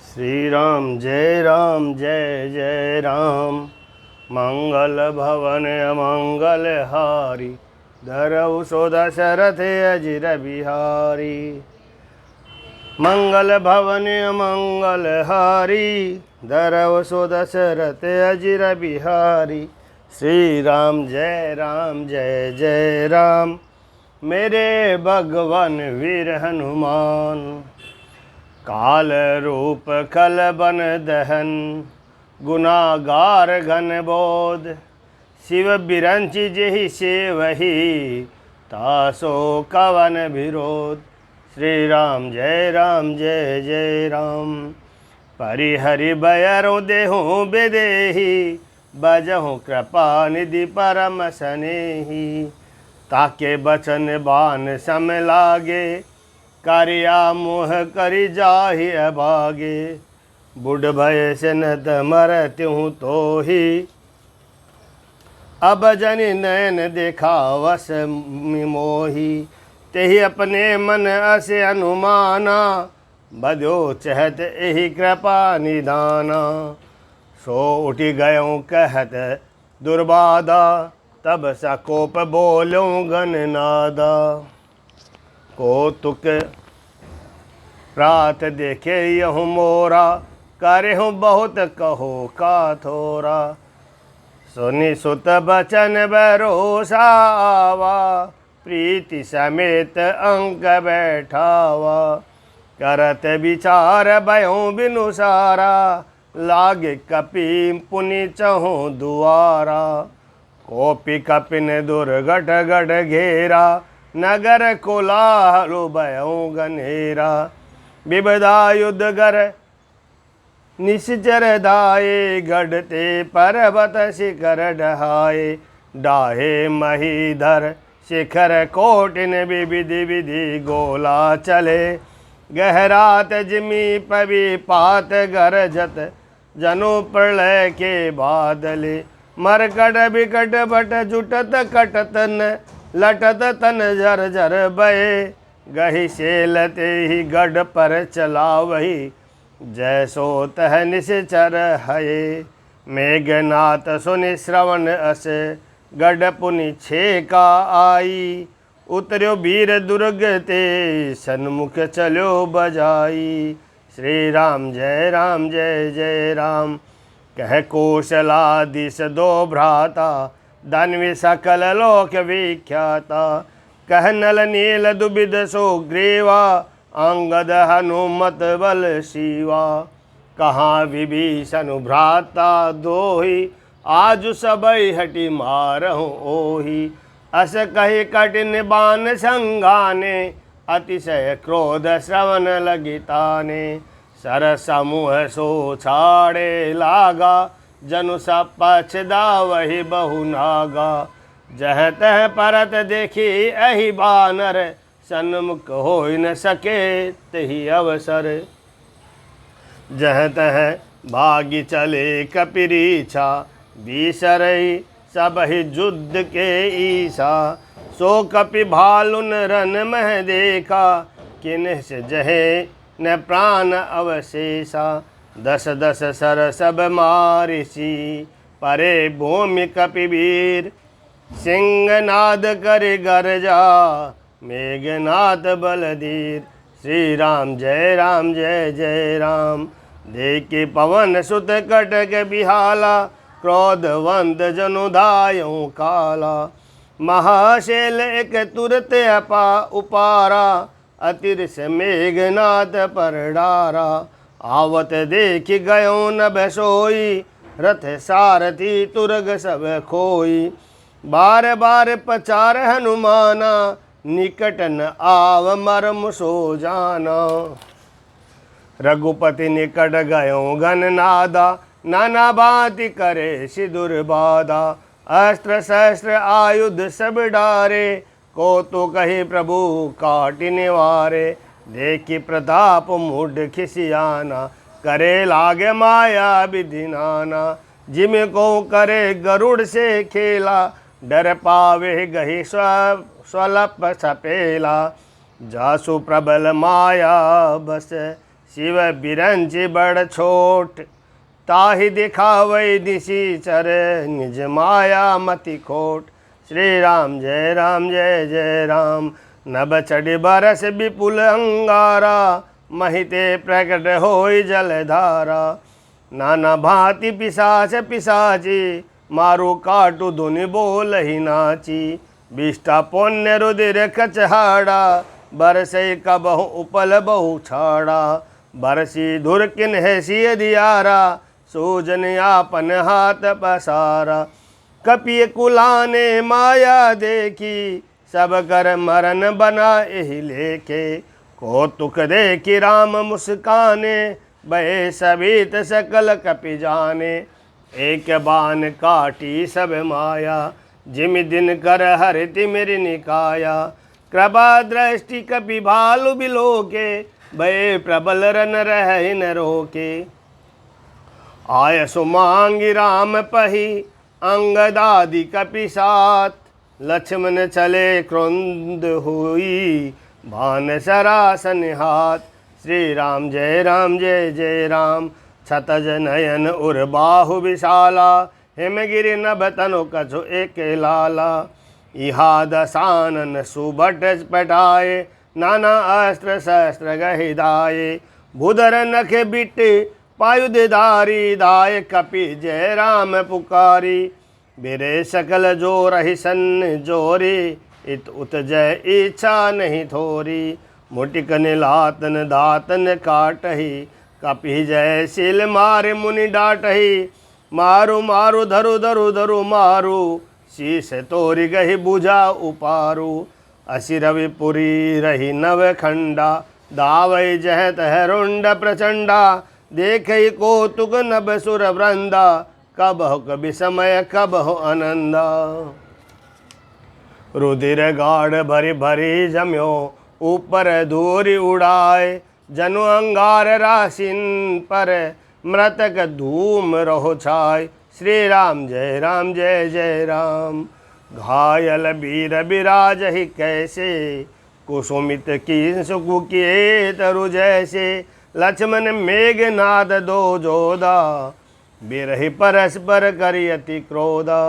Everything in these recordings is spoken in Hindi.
श्री राम जय जय राम। मंगल भवन अमंगल हारी, धरऊ सो दशरथ अजिर बिहारी। मंगल भवन अमंगल हारी, धरऊ सो दशरथ अजिर बिहारी। श्री राम जय जय राम। मेरे भगवान वीर हनुमान, काल रूप खल बन दहन, गुनागार घन बोध। शिव बिरंचि जेहि सेवहि, तासो कवन विरोध। श्री राम जय जय राम। परिहरि बयरु देहु बेदेहि, बजहु कृपा निधि परम सनेहि। ताके बचन बान सम लागे, कारिया मोह करि जाहि अभागे। बुढ़ भय से नत मरत्यु तोहि, अब जनि नयन देखा वस मोहि। तेहि अपने मन अस अनुमाना, बध्यो चहत एहि कृपा निधाना। सो उठि गयों कहत दुर्बाधा, तब सकोप बोलों गननादा। कौतुक प्रात देखे यहु मोरा, करहु बहुत कहो का थोरा। सुनि सुत बचन भरोसा आवा, प्रीति समेत अंक बैठावा। करत विचार भयों बिनु सारा, लागे कपि पुनि चहु दुआरा। कोपि कपिन दुर्घट गढ़ घेरा, नगर कोलाहल भयों गनेरा। विबदा युद्ध गर निश्चर दाये, गढ़ते पर्वत शिखर डहाए। डाहे महीधर शिखर कोटिन, विविधि विधि गोला चले। गहरात जिमी पवि पात गरजत, जनु प्रलय के बादले। मरकट बिकट बट जुटत कटतन, लटत तन झर झर बहे। गहि सेलते ही गढ़ पर चलावही, जैसो तह निश्चर हये। मेघनाथ सुनि श्रवण अस, गढ़ पुनि छेका आई। उतर्यो वीर दुर्ग ते, सन्मुख चलो बजाई। श्री राम जय जय राम। कह कौशलादिस दो भ्राता, धन्वी सकल लोक विख्याता। कह नल नील दुबिद सुग्रीवा, अंगद हनुमत बल शिवा। कहाँ विभीषण भ्राता दोहि, आज सबई हटि मारहु ओहि। अस कहि कठिन बान संगाने, अतिशय क्रोध श्रवण लगिताने। सर समूह सो छाड़े लागा, जनु सब पक्ष दावहि बहु नागा। जह तह परत देखी एहि बानर, सन्मुख होई न सके तेहि अवसर। जह तह भागी चले कपिरीछा, बिसरई सबहि युद्ध के ईसा। सो कपि भालुन रन मह देखा, किन्ह से जहे न प्राण अवशेषा। दस दस सर सब मारिसी, परे भूमि कपिवीर। सिंहनाद कर गरजा, मेघनाथ बलधीर। श्री राम जय जय राम। देखि पवन सुत कटक बिहाला, क्रोधवंत जनु धायौ काला। महाशैल एक तुरत अपा उपारा, अतिरिस मेघनाथ पर डारा। आवत देखि गयो न बसोई, रथ सारथी तुरग सब खोई। बार बार पचार हनुमाना, निकट न आव मर्म सो जाना। रघुपति निकट गयो गननादा, नाना भांति करे सिदुर बाधा। अस्त्र शस्त्र आयुध सब डारे, को तो कहे प्रभु काटि निवारे। देखि प्रताप मुढ़ खिसियाना, करे लागे माया विधि नाना। जिम को करे गरुड़ से खेला, डर पावे गहि स्वलप सपेला। जासु प्रबल माया बस, शिव बिरंच बड़ छोट, ताहि दिखावै निशिचर, निज माया मति खोट। श्री राम जय राम जय जय राम। नभ चढ़ बरस विपुल अंगारा, महिते प्रकट होई जलधारा। नाना भांति पिशाच पिशाची, मारू काटू धुनि बोल ही नाची। विष्टा पुण्य रुधिर कचहाड़ा, बरसई कबहु उपल बहु छाड़ा। बरसी धुर किन हैसी दियारा, सूजन आपन हाथ पसारा। कपि कुलाने माया देखी, सब कर मरण बना एहि लेखे। कौतुक देखी राम मुस्काने, बहे सभी सकल कपि जाने। एक बाण काटी सब माया, जिमि दिन कर हरिति मेरि निकाया। कृपा दृष्टि कपि भालु बिलोके, भय प्रबल रन रह न रोके। आय सुमांगी राम पही, अंगदादि कपि साथ। लक्ष्मण चले क्रुंद हुई, भान सरासन हाथ। श्री राम जय राम जय जय राम। छतज नयन उर बाहु विशाला, हिमगिरि नभ तनु कछु एक लाला। इहा दसानन सुभट पटाए, नाना अस्त्र शस्त्र गहिदाये। भूधर नख बिट पायुधारी, दाय कपि जय राम पुकारी। बिरे सकल जोर ही सन जोरी, इत उत जय इच्छा नहीं थोरी। मुटिक निलातन दातन काटही, कपि जय शील मारे मुनि डाटही। मारु मारु धरु धरु धरु मारु, शीस तोरी गही बुझा उपारू। असि रविपुरी रही नव खंडा, दावै जह तह रुंड प्रचंडा। देखई कौतुक नभ सुर वृंदा, कबहु कबि समय कबहु आनंदा। रुधिर गाढ़ भरी भरी जम्यो, ऊपर धूरि उड़ाए। जनु अंगार राशिन पर, मृतक धूम रहो छाय। श्री राम जय राम जय जय राम। घायल वीर बिराज ही कैसे, कुसुमित की सुकु किए तरु जैसे। लक्ष्मण मेघनाद दो जोदा, बिरहि परस्पर करियति क्रोधा।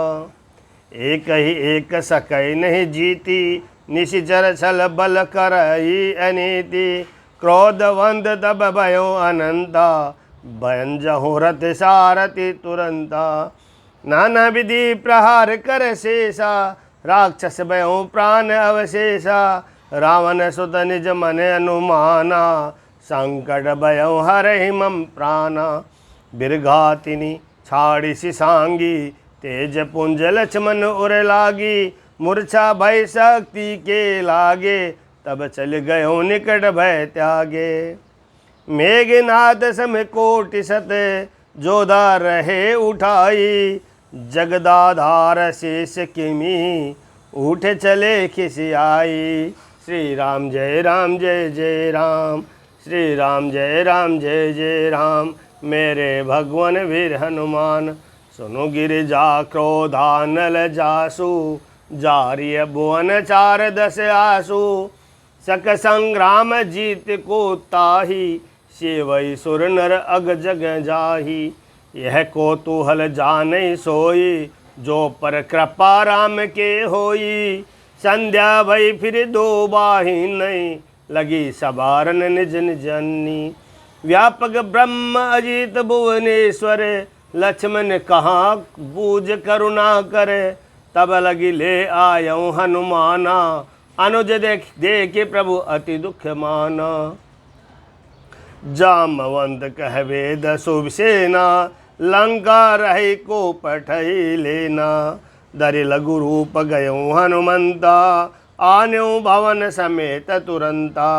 एक ही एक सकै नहीं जीती, निशिचर छल बल करई अनीति। क्रोधवंत तब भयो अनंता, भंजहु रथ सारथि तुरंता। नाना विधि प्रहार कर शेषा, राक्षस भयो प्राण अवशेषा। रावण सुत निज मन अनुमाना, संकट भयो हरहि मम प्राणा। बिरघातिनी छाड़ी सिसांगी, तेज पुंज लक्ष्मण उर लागी। मूर्छा भय शक्ति के लागे, तब चल गयो निकट भय त्यागे। मेघनाद सम कोटि सत, जोधा रहे उठाई। जगदाधार शेष किमी, उठ चले खिसियाई। श्री राम जय राम जय जय राम। श्री राम जय राम जय जय राम। मेरे भगवान वीर हनुमान, सुनो गिरिजा क्रोधानल जासु। जारिय भुवन चार दस आसु, सक संग्राम जीत को ताही। सेवई सुर नर अग जग जाही। यह कौतूहल जानई सोई, जो पर कृपा राम के होई। संध्या भई फिर दो बाही नहीं, लगी सबारन निज निजन्नी। व्यापक ब्रह्म अजित भुवनेश्वर, लक्ष्मण कहाँ बूझ करुणा करे। तब लगी ले आयऊ हनुमाना, अनुज देख प्रभु अति दुख माना। जामवंत कहवे दसुभ सेना, लंका रही को पठई लेना। दरि लघु रूप गयो हनुमंता, आन्यो भवन समेत तुरंता।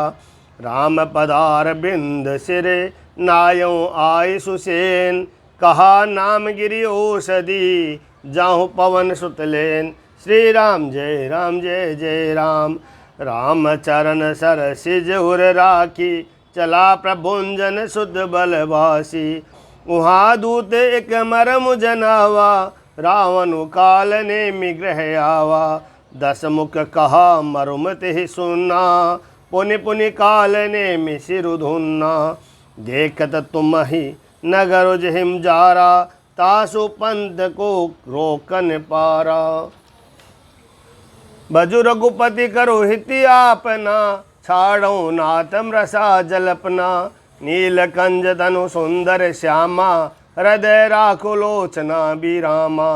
राम पदार बिंद सिरे, नायो आय सुसेन। कहा नाम गिरि औषधि, जाहु पवन सुतलेन। श्री राम जय जय राम। राम चरण सर सिज उर राखी, चला प्रभुंजन सुध बलवासी। उहाँ दूत एक मरम जनावा, रावण काल ने मिग्रह आवा। दस मुख कहा मरुम ते सुना, पुनि पुनि काल ने मिसिरु धुन्ना। देखत तुम ही नगर हिम जारा, तासु पंथ को रोकन पारा। बजु रघुपति करो हिति आपना, छाड़ो नातम रसा जलपना। नीलकंज तनु सुंदर श्यामा, हृदय राखो लोचना बिरामा।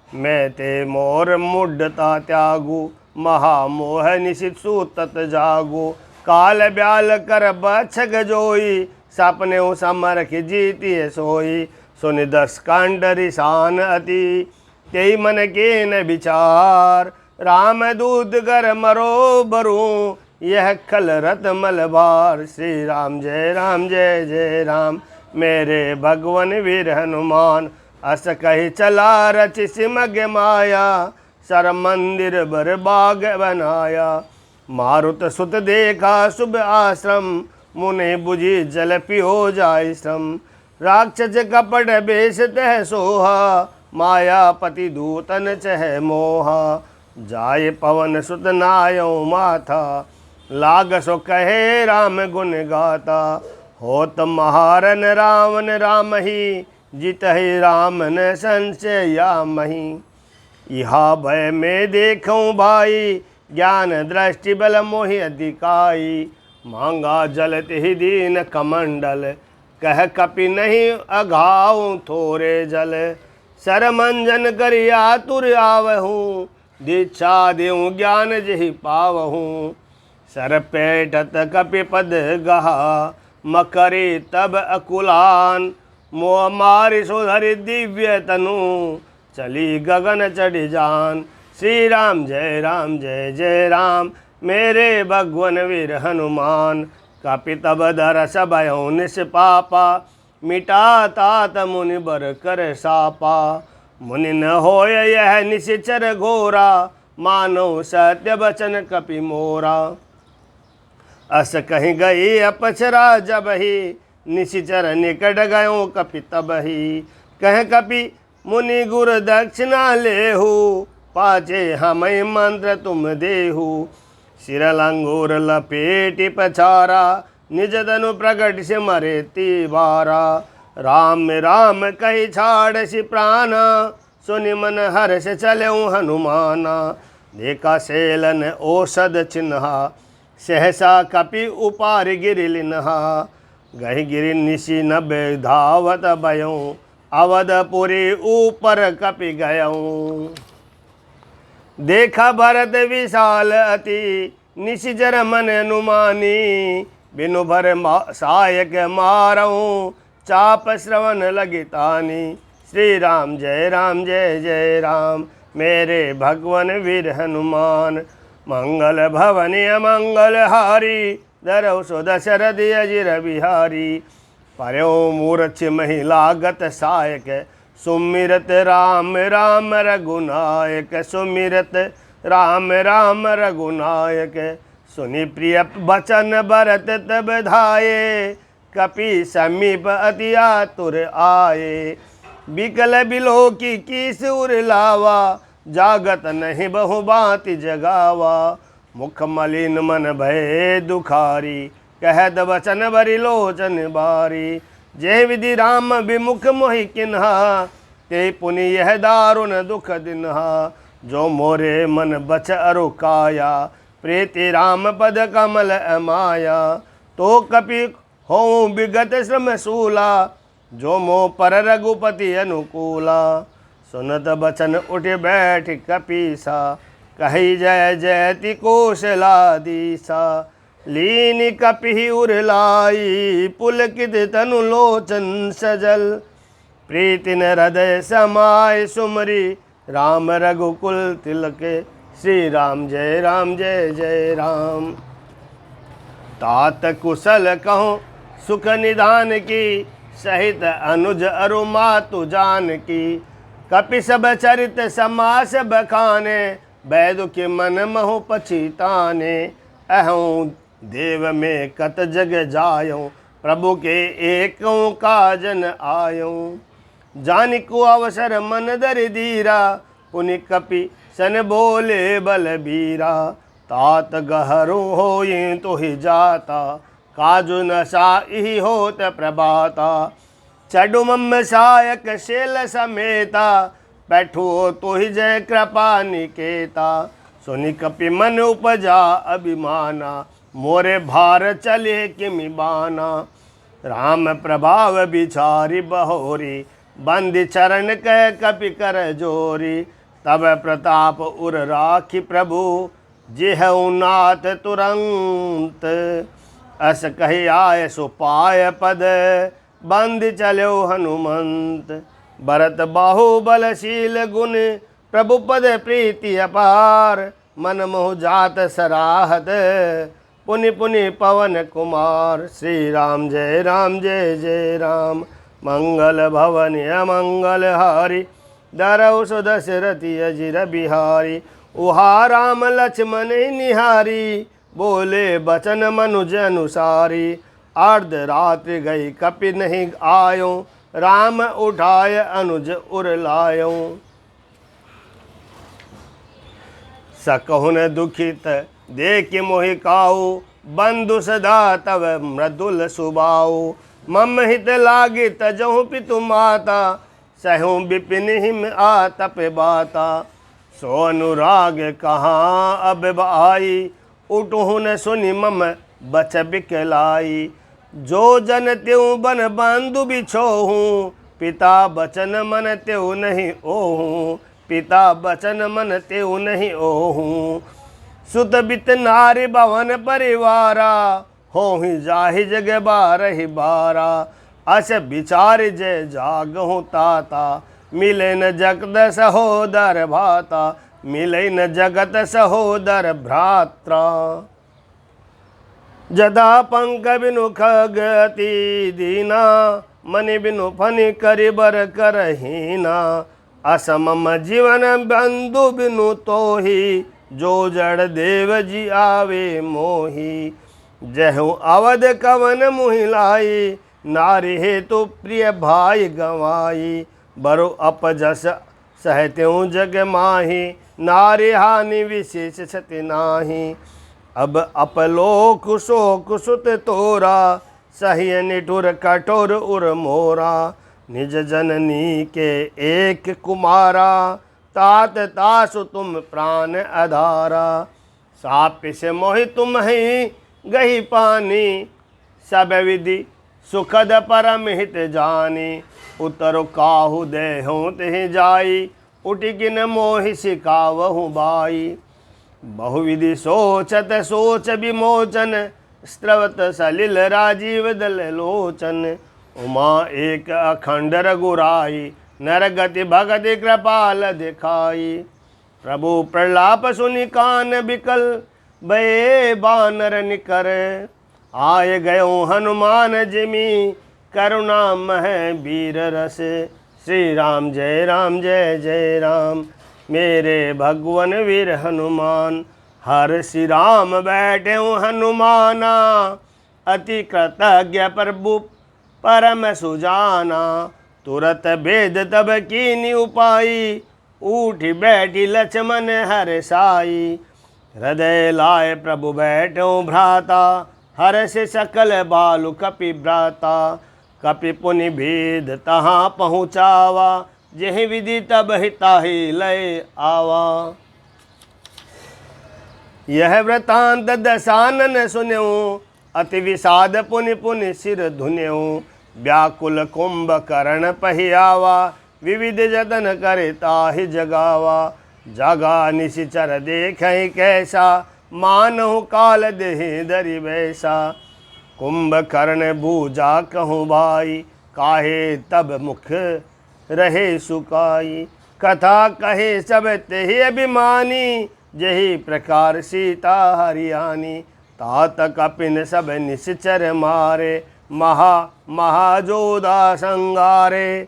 मैं ते मोर मुड्डता त्यागु, महामोह निशित सूतत जागु। काल ब्याल कर बछग जोई, सपने समरख जीती सोई। सुनि दस कांडरी शान अति, तेई मन के न विचार। राम दूत कर मरो बरू, यह खल रत मलबार। श्री राम जय जय राम, मेरे भगवन वीर हनुमान। अस कही चला रचि सिमग माया, सर मंदिर बर बाग बनाया। मारुत सुत देखा शुभ आश्रम, मुने बुझी जल पियो जाय श्रम। राक्षस कपट बेश तह सोहा, मायापति दूतन चह मोहा। जाय पवन सुत नायो माथा, लाग सो कहे राम गुण गाता। होत महारन रावण राम ही, जित ही राम न संशय या मही। इहा भय में देखूं भाई, ज्ञान दृष्टि बल मोहि अधिकाई। मांगा जलत ही दीन कमंडल, कह कपि नहीं अघाऊं थोरे जल। सर मंजन करि आतुर आवहूँ, दीक्षा देऊँ ज्ञान जहि पावहूँ। सर पेटत कपि पद गहा, मकरे तब अकुलान। मोह मारि सुधरि दिव्य तनु, चली गगन चढ़ जान। श्री राम जय जय राम, मेरे भगवन वीर हनुमान। कपि तब दरस भयो निष्पापा, मिटा तात मुनि बर कर सापा। मुनि न होय यह निशिचर घोरा, मानो सत्य बचन कपि मोरा। अस कहीं गई अपसरा जब ही, निशिचर निकट गयो कपि तब ही। कह कपि मुनि गुर दक्षिणा लेहु, पाचे हमें मंत्र तुम देहु। सिर लंगूर लपेटी पछारा, निज तनु प्रकट से मरे तिबारा। राम राम कही छाड़ सि प्राणा, सुनि मन हर्ष चलऊँ हनुमाना। देखा सेलन औषध चिन्हा, सहसा कपि उपार गिरि लिन्हा। गहि गिरि निशि नभे धावत भयऊँ, अवधपुरी ऊपर कपि गयऊँ। देखा भरत विशाल अति, निशिचर मन अनुमानी। बिनु भर सायक मारऊँ, चाप श्रवण लगितानी। श्री राम जय जय राम, मेरे भगवन वीर हनुमान। मंगल भवनि अमंगल हारी, धरऊ सो दशरथ अजिर बिहारी। पर्यो मूर्छ महिलागत सायक, सुमिरत राम राम रघुनायक। सुमिरत राम राम रघुनायक। सुनि प्रिय बचन भरत तब धाये, कपि समीप अति आतुर आये। बिकल बिलो की सुर लावा, जागत नहीं बहु बाति जगावा। मुख मलिन मन भय दुखारी, कहत वचन भरि लोचन बारी। जय विधि राम विमुख मोहि किन्हा, ते पुनि यह दारुण दुख दिन्हा। जो मोरे मन बच अरु काया, प्रीति राम पद कमल अमाया। तो कपि होऊँ विगत श्रम शूला, जो मोह पर रघुपति अनुकूला। सुनत बचन उठ बैठ कपीसा, कही जय जयति कौशलाधीसा। लीन कपि उर लाई, पुलकित तनु लोचन सजल। प्रीति न हृदय समाय सुमरी, राम रघुकुल तिलके। श्री राम जय जय राम। तात कुशल कहूँ सुख निधान की, सहित अनुज अरु मातु जानकी। कपि सब चरित समास बखाने, बैदु के मन महु पछिताने। अहूँ देव में कत जग जायूं, प्रभु के एकों काजन आयूं। जानिको अवसर मन दर धीरा, पुनि कपि सन बोले बलबीरा। तात गहरु होई तो ही जाता, काजु नशा इहि होत प्रभाता। चडु मम सायक शेल समेता, बैठो तो ही जय कृपा निकेता। सुनि कपि मन उपजा अभिमाना, मोरे भार चले किमि बाना। राम प्रभाव बिचारी बहोरी, बंदी चरण कह कपि कर जोरी। तब प्रताप उर राखी प्रभु, जिहउ नाथ तुरंत। अस कहि आय सुपाय पद, बंद चलो हनुमंत। भरत बाहुबलशील गुण, प्रभु पद प्रीति अपार। मन मोह जात सराहत, पुनि पुनि पवन कुमार। श्री राम जय जय राम, मंगल भवन अमंगल हारी। दरौ सुदशरथि अजिर बिहारी, उहा राम लक्ष्मण निहारी। बोले बचन मनुज अनुसारी, अर्ध रात्रि गई कपि नहीं आयो। राम उठाय अनुज उर लायो। सकहुन दुखित देख मोहि काऊ, बंधु सदा तव मृदुल सुबाऊ। मम हित लागे तजहु पितु माता, सहु विपिन हिम आतप बाता। सो अनुराग कहाँ अब आई, उठहु न सुनि मम बच बिकलाई। जो जन त्यों बन बंधु बिछोहूँ, पिता बचन मन त्यों नहीं ओहूँ। पिता बचन मन त्यों नहीं ओहूँ। सुत बित नारी भवन परिवारा, होहि जाहि जग बारहि बारा। अस विचार जय जागहु ताता, मिले न जगत सहोदर भाता। मिले न जगत सहोदर भ्रात्रा। जदा पंक बिनु खग अति दीना, मनि बिनु फनि करि बर करहीना। असमम जीवन बंधु बिनु तोहि, जो जड़ देव जी आवे मोहि। जहु अवध कवन मुहि लाई, नारी हेतु प्रिय भाई गवाई। बरु अपजस सहत्यों जग माही, नारी हानि विशेष सति नाही। अब अपलोक शोक सुत तोरा, सह्य निठुर कठोर उर मोरा। निज जननी के एक कुमारा, तात तासु तुम प्राण अधारा। साप से मोहि तुम ही गही पानी, सब विधि सुखद परम हित जानी। उतर काहु देहु तिहि जाई, उठि किन मोहि सिकावहु बाई। बहुविधि सोचत सोच विमोचन, स्त्रवत सलिल राजीव दल लोचन। उमा एक अखंड रघुराई, नरगति भगति कृपाल दिखाई। प्रभु प्रलाप सुनि कान बिकल, भये बानर निकर। आय गयो हनुमान जिमि, करुणा मह वीर रस। श्री राम जय जय राम, मेरे भगवन वीर हनुमान। हर श्री राम बैठे हनुमाना, अति कृतज्ञ प्रभु परम सुजाना। तुरत भेद तब कीनी उपाई, उठी बैठी लक्ष्मण हर साई। हृदय लाए प्रभु बैठो भ्राता, हर से सकल बालु कपि भ्राता। कपि पुनि भेद तहाँ पहुँचावा, जेहि विधि तब हिताहि लय आवा। यह वृतांत दशानन सुन्यो, अति विषाद पुनि पुनि सिर धुन्यो। व्याकुल कुंभ करण पहियावा, विविध जतन करे ताहि जगावा। जगा निशिचर देखहि कैसा, मानहु काल देहि धरि बैसा। कुंभकर्ण बूझा कहूँ भाई, काहे तब मुख रहे सुकाई। कथा कहे सब तेहि अभिमानी, जही प्रकार सीता हरियाणी। तात कपिन सब निश्चर मारे, महाजोधा संगारे।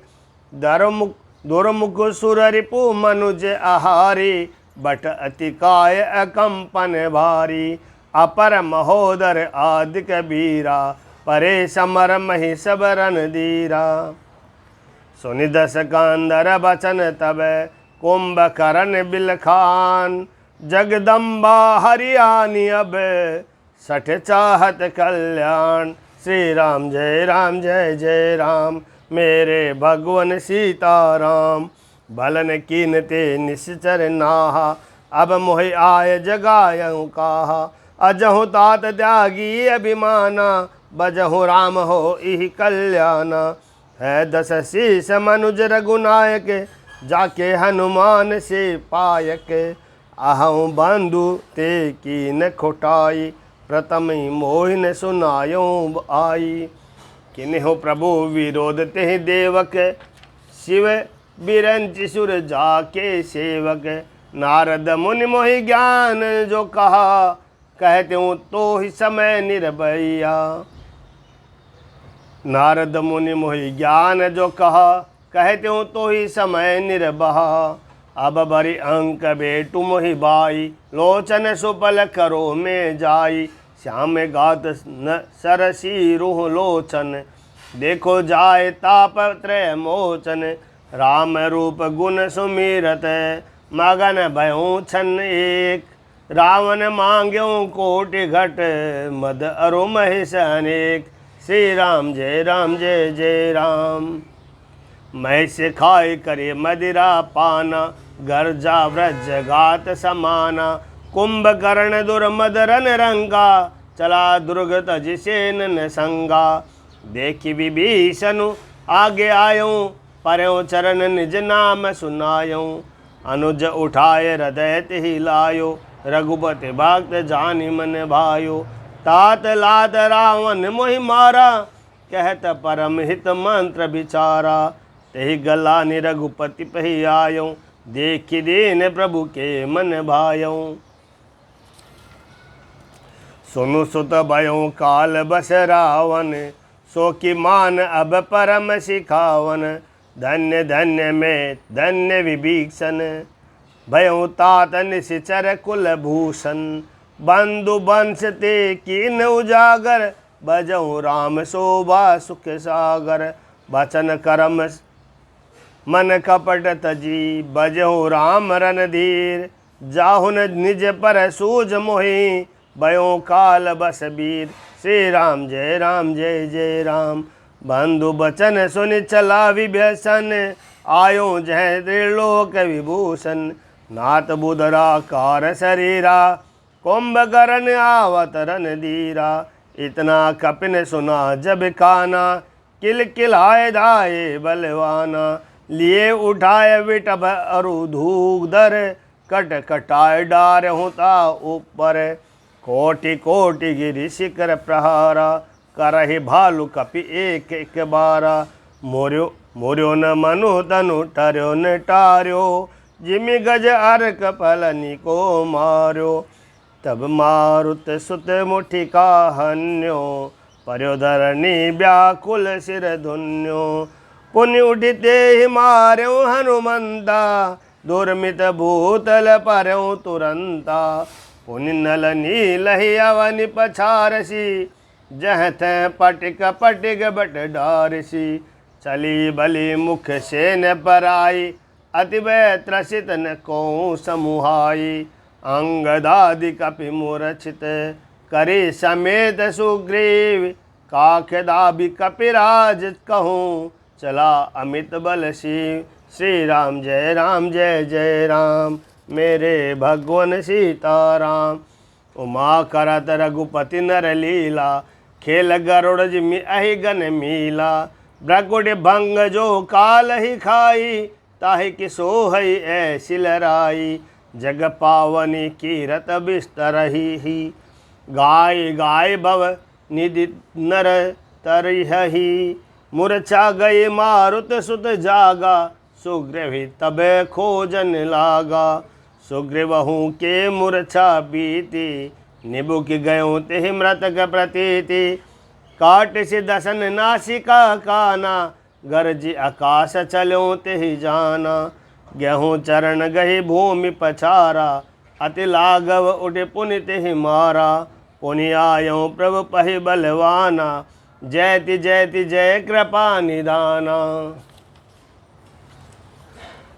दुर्मुख सुर रिपु मनुज आहारी, बट अतिकाय अकंपन भारी। अपर महोदर आदि कबीरा, परे समर महि सब रन धीरा। सुनि दस कांदर बचन तब, कुंभकर्ण बिलखान। जगदम्बा हरियाणी अब, सठ चाहत कल्याण। श्री राम जय जय राम, मेरे भगवन सीताराम। भलन कीनते निश्चर नाहा, अब मोहि आय जगायऊ काहा। अजहु तात त्यागी अभिमाना, बजहु राम हो इहि कल्याणा। है दस शीस मनुज रघुनायक, जाके हनुमान से पायक। अहं बंधु ते कीन खोटाई, प्रथम मोहिन सुनायों आई। किन्हु प्रभु विरोध ते देवक, शिव बिरंच सुर जाके सेवक। नारद मुनि मोहि ज्ञान जो कहा, कहते हूँ तो ही समय निर्भया। नारद मुनि मोहि ज्ञान जो कहा, कहते हूँ तो ही समय निर्बहा। अब बरी अंक बेटु मोहि बाई, लोचन सुपल करो में जाई। श्याम गात न सरसी रूह लोचन, देखो जाय ताप त्रय मोचन। राम रूप गुण सुमिरत, मगन भयों छन एक। रावण मांग्यों कोटि घट, मद अरु महेश अनेक। श्री राम जय जय राम। महिष खाए करे मदिरा पाना, गर्जा व्रज गात समाना। कुंभकर्ण दुर्मदरन रंगा, चला दुर्ग तज सेन संगा। देखी विभीषणु आगे आयूं, पर्यों चरण निज नाम सुनायूं। अनुज उठाए हृदय तिहि लायो, रघुपति भक्त जानि मन भायो। तात लात रावण मोहि मारा, कहत परम हित मंत्र विचारा। तेहि गलानि रघुपति पहि आयो, देखि दीन प्रभु के मन भायो। सुनु सुत भयो काल बस रावण, सो कि मान अब परम सिखावन। धन्य धन्य में धन्य विभीषण, भयो तात निशिचर कुल भूषण। बंधु बंश ते कीन उजागर, बजहु राम शोभा सुख सागर। वचन करम मन कपट तजी, बजहु राम रणधीर। जाहुन निज पर सूझ मोहि, भयो काल बस बीर। श्री राम जय जय राम। बंधु बचन सुनि चला विभीषण, आयो जय त्रिलोक विभूषण। नाथ बुधरा कार शरीरा, कुंभकर्ण आवत रणधीरा। इतना कपिन सुना जब काना, किल किलाए धाये बलवाना। लिए उठाए विटभ अरु धूधर, कट कटाए डार होता ऊपर। कोटि कोटि गिरि शिखर प्रहारा, करहि भालु कपि एक एक बारा। मोर्यो मोर्यो न मनु तनु टर्यो न टार्यो, जिमि गज अर्क पलनि को मार्यो। तब मारुत सुत मुठिका हन्यो, पर्यो धरणी व्याकुल सिर धुन्यो। पुनि उठिते ही मार्यो हनुमंता, दुर्मित भूतल पर्यो तुरंता। पुनि नल नील ही अवनि पछारसी, जह तह पटिक पटिक बट डारसी। चली बलि मुख से न पराई, अति भय त्रसित न को समुहाई। अंगदादि कपि मूर्छित, करे समेत सुग्रीव। काकदाबि कपिराज कहूँ, चला अमित बल शिव। श्री राम जय जय राम, मेरे भगवन सीताराम। उमा करत रघुपति नर लीला, खेल गरुड़ जिमि अहि गन मीला। भ्रकुट भंग जो काल ही खाई, ताहि कि सोहई ऐसी लराई। जग पावनी कीरत बिस्तरही, गाय गाय भव निधि नर तरही। मूर्छा गई मारुत सुत जागा, सुग्रीव तबे खोजन लागा। सुग्रीवहु के मूर्छा बीती, निबुक गयो तेहि मृतक प्रतीति। काट से दसन नासिका काना, गरज आकाश चलो तेहि जाना। गेहूँ चरण गही भूमि पछारा, अति लाघव उठे पुनि तेहि मारा। पुनि आयो प्रभु पहि बलवाना, जयति जयति जय कृपा निधाना।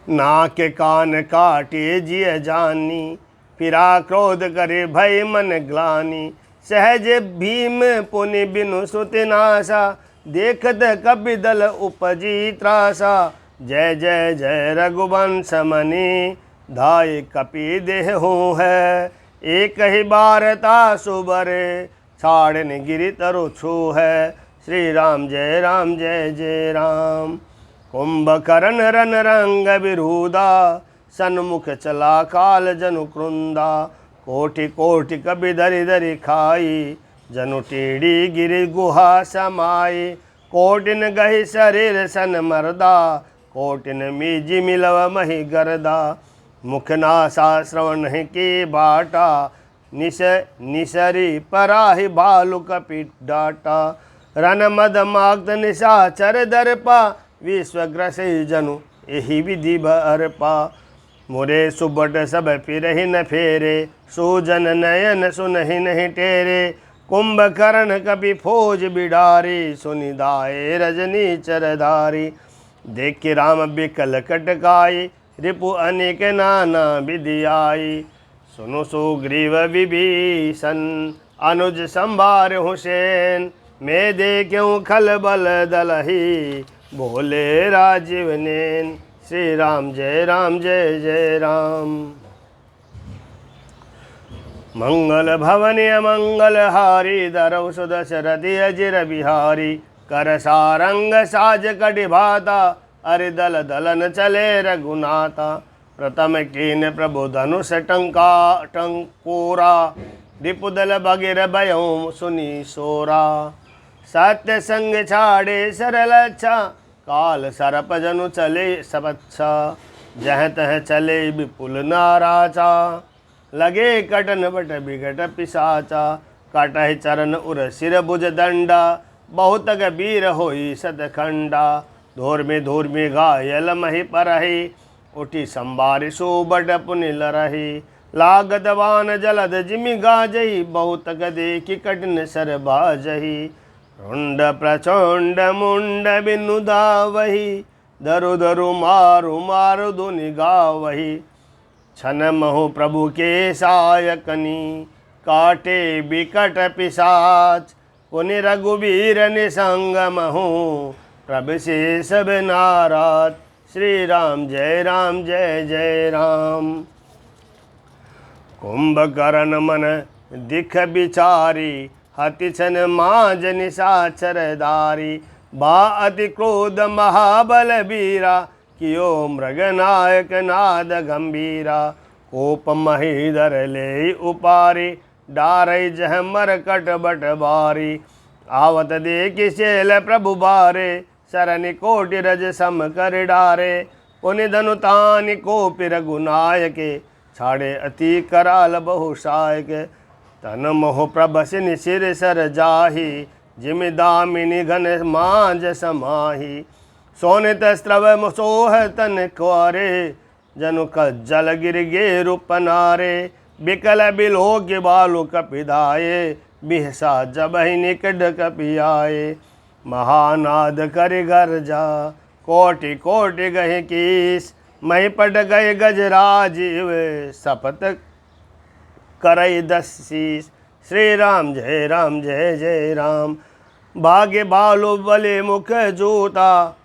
नाक कान काटे जिय जानी, फिरा क्रोध करे भय मन ग्लानि। सहज भीम पुनि बिनु सुतिनासा, देखत कपि दल उपजी त्रासा। जय जय जय रघुवंश मनि, धाय कपि देहु है। एक ही बारता सुबरे, छाड़न गिरि तरु छू है। श्री राम जय राम जय जय राम। कुंभकर्ण रन रंग विरूदा, सन्मुख चला काल जनु क्रुंदा। कोटि कोटि कबि धरि धरि खाई, जनु टेढ़ी गिरि गुहा समाई। कोटिन गहि शरीर सन मरदा, कोटिन मीजि मिलव मही गरदा। मुख नासा श्रवण की बाटा, निसरी पराहि भालु कपि डाटा। रन मद मागत निशाचर दर्पा, विश्वग्रसि जनु एहि विधि भरपा। मुरे सुबट सब फिरहि न फेरे, सूजन नयन सुनहि नहीं टेरे। कुंभकर्ण कपि फौज बिडारी, सुनि धाये रजनी चरधारी। देख राम बिकल कटकाई, रिपु अनेक नाना विधि आई। सुनु सुग्रीव विभीषण, अनुज संभार हुसैन। मैं देखूं खलबल दलहि, बोले राजीव नैन। श्री राम जय जय राम। मंगल भवन अमंगल हारी, धरौ सुदशरथि अजिर बिहारी। कर सारंग साज कटि भाता, अरि दल दलन चले रघुनाथा। प्रथम कीन प्रभु धनुष टंकोरा, रिपुदल बगिर भयउ सुनी सोरा। सत्य संग छाड़े सरल अच्छा, काल सरप जनु चले सबच्छा। जह तह चले विपुल नाराचा, लगे कटन बट बिगट पिसाचा। काटहि चरण उर सिर भुज दंडा, बहुत गंभीर होई सतखंडा। धोर में घायल मही परहि, उठी संबारि सुबट पुनि लरहि। लागत बान जलद जिमि गाजहि, बहुत देखि कठिन सर बाजहि। रुंड प्रचंड मुंड बिनु धावहि, धरु धरु मारु मारु धुनि गावहि। छन महु प्रभु के सायकनि, काटे बिकट पिशाच। पुनि रघुबीर निसंग महु, प्रभु से सब नाराज। श्री राम जय जय राम। कुंभकर्ण मन दिख बिचारी, हति छन मांज निशाचर धारी। बा अति क्रोध महाबल बीरा, कियो मृग नायक नाद गंभीरा। कोप महीधर ले उपारी, डारई जह मरकट बट बारी। आवत देखि शैल प्रभु बारे, सरनि कोटि रज सम कर डारे। पुनि धनु तानि कोपि रघुनायके, छाड़े अति कराल बहु सायक। तन मोह प्रभसिनि सिर सर जाहि, जिमि दामिनी घन मांज समाहि। सोनित स्त्रव सोह तन क्वारे, जनु कज्जल गिर गेरु पनारे। बिकल बिलोक बालु कपि धाये, बिहसा जबहि निकट कपि आये। महानाद कर गर्जा, कोटि कोटि गहि कीस। मही पट गए गजराजीव, शपथ करई 10 शीस। श्री राम जय जय राम। भाग्य बालु बले मुख जूता,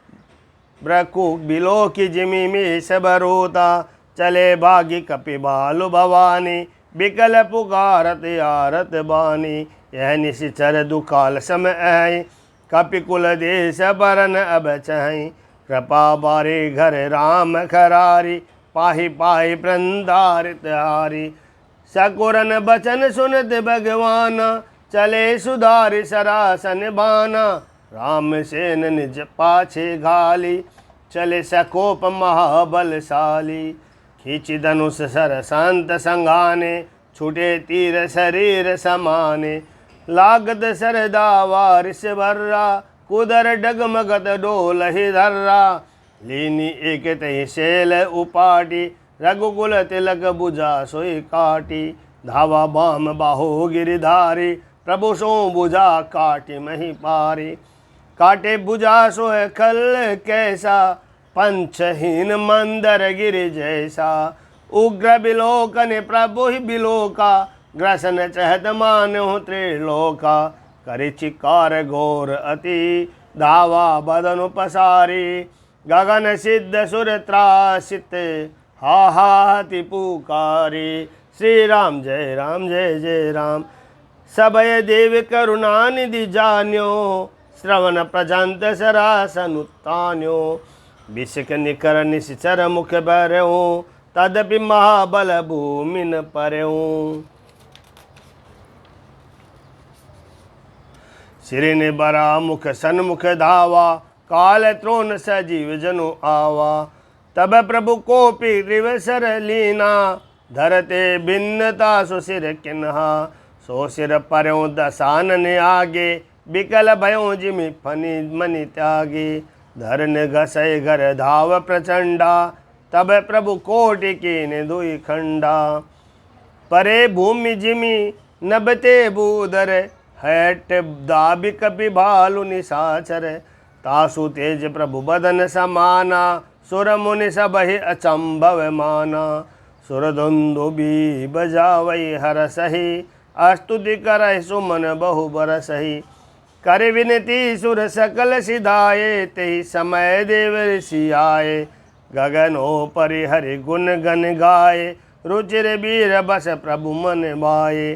ब्रकु बिलो की जिमी में सबरोता। चले भागी कपि बालु भवानी, बिकल पुकारत आरत बानी। यह निशिचर दुकाल सम आई, कपि कुल देश बरन अब चहि। कृपा बारे घर राम खरारी, पाहि पाहि प्रंदारित हारी। सकुरन बचन सुनत भगवान, चले सुधारि सरासन बाना। राम सेन निज पाछे घाली, चले सकोप महाबलशाली। खींची धनुष सर संत संगाने, छूटे तीर शरीर समाने। लागत सरदा वारिस बर्रा, कुदर डगमगत डोलहि धर्रा। लीनी एक तहि शैल उपाटी, रघुकुल तिलक बुझा सोई काटी। धावा बाम बाहु गिरिधारी, प्रभु सो बुझा काटी मही पारी। काटे बुझा सोह खल कैसा, पंचहीन मंदर गिरि जैसा। उग्र बिलोकन प्रभु ही बिलोका, ग्रसन चहत मान्यो त्रिलोका, करि चिकार घोर अति धावा बदनु पसारी, गगन सिद्ध सुर त्रासित हाहाति पुकारी। श्री राम जय जय राम। सबय देव करुणा निधि जान्यो, श्रवण प्रजंत सरासन उत्तान्यो, विषक निकर निश्चर मुख बरऊँ, तदपि महाबल भूमिन परऊँ। सिर ने बरा मुख सन्मुख धावा, काल त्रोण सजीव जनु आवा। तब प्रभु कोपि रिवसर लीना, धरते भिन्नता सुसिर किन्हा। सो सिर पर्यों दसानन आगे, बिकल भयों जिमि फनि मनि त्यागे। धरन घसै घर धाव प्रचंडा, तब प्रभु कोटि कीन दुई खंडा। परे भूमि जिमि नबते बूदर, हैट दाबि कपि भालु निशाचर। तासु तेज प्रभु बदन समाना, सुर मुनि सबहि अचंभव माना। सुर दुंदुभि बजावै हरसहि, स्तुति करहि सुमन बहु बरसहि। कर विनती सुर सकल सिधाए, तेहि समय देव ऋषि आए। गगनो परि हरि गुण गन गाए, रुचिर बीर बस प्रभु मन भाए।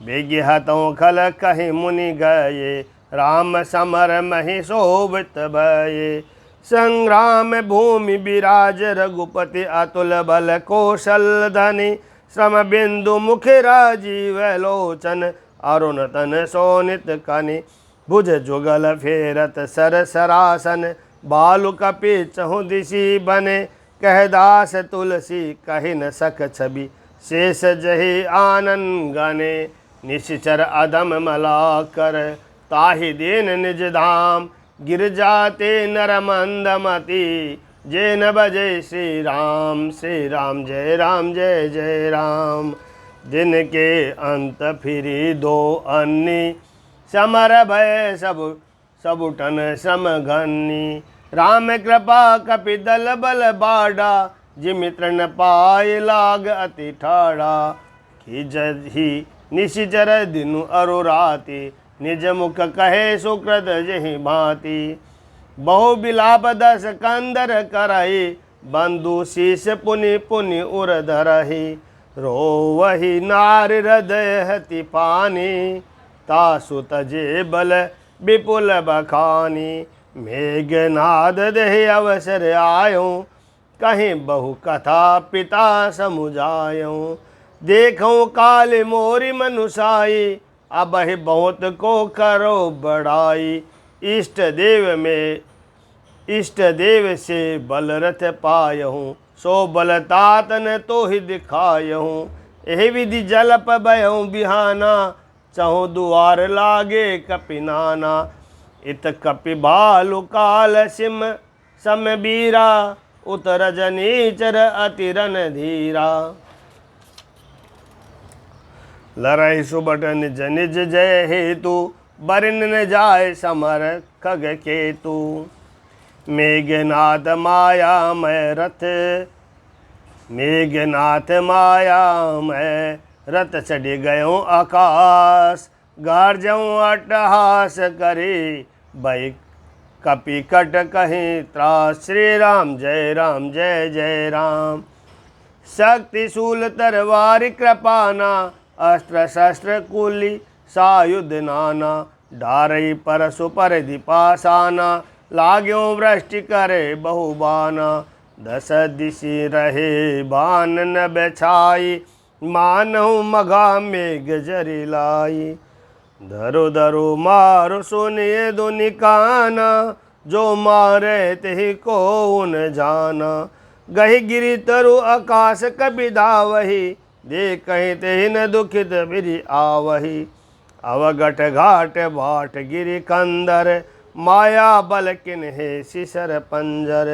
विज्ञहतों खल कहि मुनि गए, राम समर महि शोभित भये। संग्राम भूमि विराज रघुपति, अतुल बल कौशल धनि। श्रम बिंदु मुख राजीव लोचन, अरुण तन सोनित कनि। भुज जुगल फेरत सर सरासन, बालु कपि चहु दिशि बने। कह दास तुलसी कहि न सक छवि, शेष जहि आनन गने। निश्चर अधम मला कर, ताहि दीन निज धाम। गिर जाते नर मंदमति, जे न बजे श्री राम जय जय राम। दिन के अंत फिरी दो अन्नी, समर भय सबुटन सम घन्नी। राम कृपा कपि दल बल बाडा, जिमि तृण पाय लाग अति ठाड़ा। खिजहि निशिचर दिनु अरु राति, निज मुख कहे सुकृत जहि भांति। बहु बिलाप दस कंदर करहि, बंधु शीस पुनि पुनि उर धरहि। रोवहि नार हृदय हति पानी, तासु तजे बल विपुल बखानी। मेघनाद देहि अवसर आयों, कहीं बहु कथा पिता समुझायों। देखो काल मोरी मनुषाई, अबहि बहुत को करो बड़ाई। इष्ट देव से बल रथ पायहूँ, सो बल तातन तो ही दिखायहूँ। एहि विधि जलप बयहूँ बिहाना, चहु दुआर लागे कपि नाना। इत कपि भालु काल सिम सम बीरा, उत रजनीचर अति रन धीरा। लरहि सुबट निज निज जय हेतु, बरिन न जाय समर खग केतु। मेघनाथ मायामय रथ चढ़ गयों आकाश। गार्जों अट्टहास करे, भई कपि कट कहीं त्रास। श्री राम जय जय राम। शक्ति शूल तरवार कृपाना, अस्त्र शस्त्र कुली सायुध नाना। डारई परसु परिधि पासाना, लाग्यों वृष्टि करे बहुबाना। दस दिशि रहे बान न बेछाई, मानहु मघा मेघ जरि लाई। धरु धरु मारु सुनिए दुनिकाना, जो मारे तेहि को न जाना। गहि गिरि तरु आकाश कपि धावहि, देखहि तेहि न दुखित बिरि आवहि। अवगट घाट बाट गिरि कंदर, माया बल किन्हे शिसर पंजर।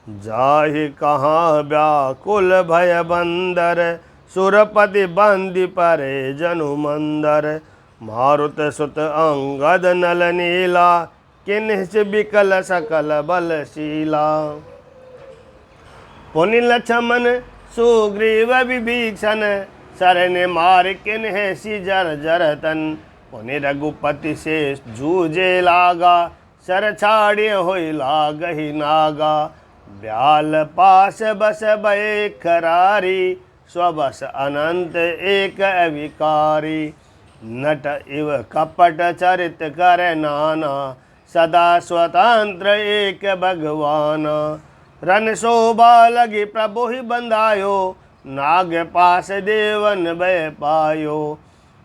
जाहि कहाँ व्याकुल भय बंदर, सुरपति बंदी परे जनु मंदर। मारुत सुत अंगद नल नीला, किन्हिस बिकल सकल बलशीला। पुनि लक्ष्मण सुग्रीव विभीषण, सरने मार किन्हें सी जर जर तन। पुनि रघुपति से जूझे लागा, सर छाड़े होई लागहि नागा। ब्याल पास बस भय खरारी, स्वबस अनंत एक अविकारी। नट इव कपट चरित कर नाना, सदा स्वतंत्र एक भगवान। रन शोभा लगी प्रभु ही बंधायो, नाग पास देवन भय पायो।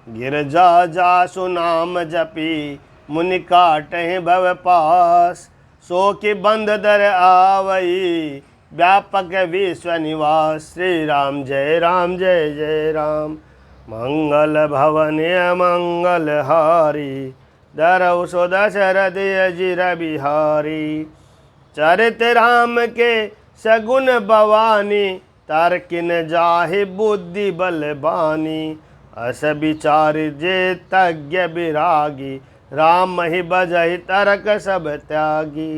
गिरजा जासु नाम जपी, मुनि काटहि भव पास। सो कि बंध दर आवई, व्यापक विश्व निवास। श्री राम जय जय राम। मंगल भवन मंगल हारी, दरौ सो दशरथ अजिर बिहारी। चरित राम के सगुन भवानी, तारकिन जाहि बुद्धि बलबानी। अस विचार जे तज्ञ विरागी, राम ही बजहि तरक सब त्यागी।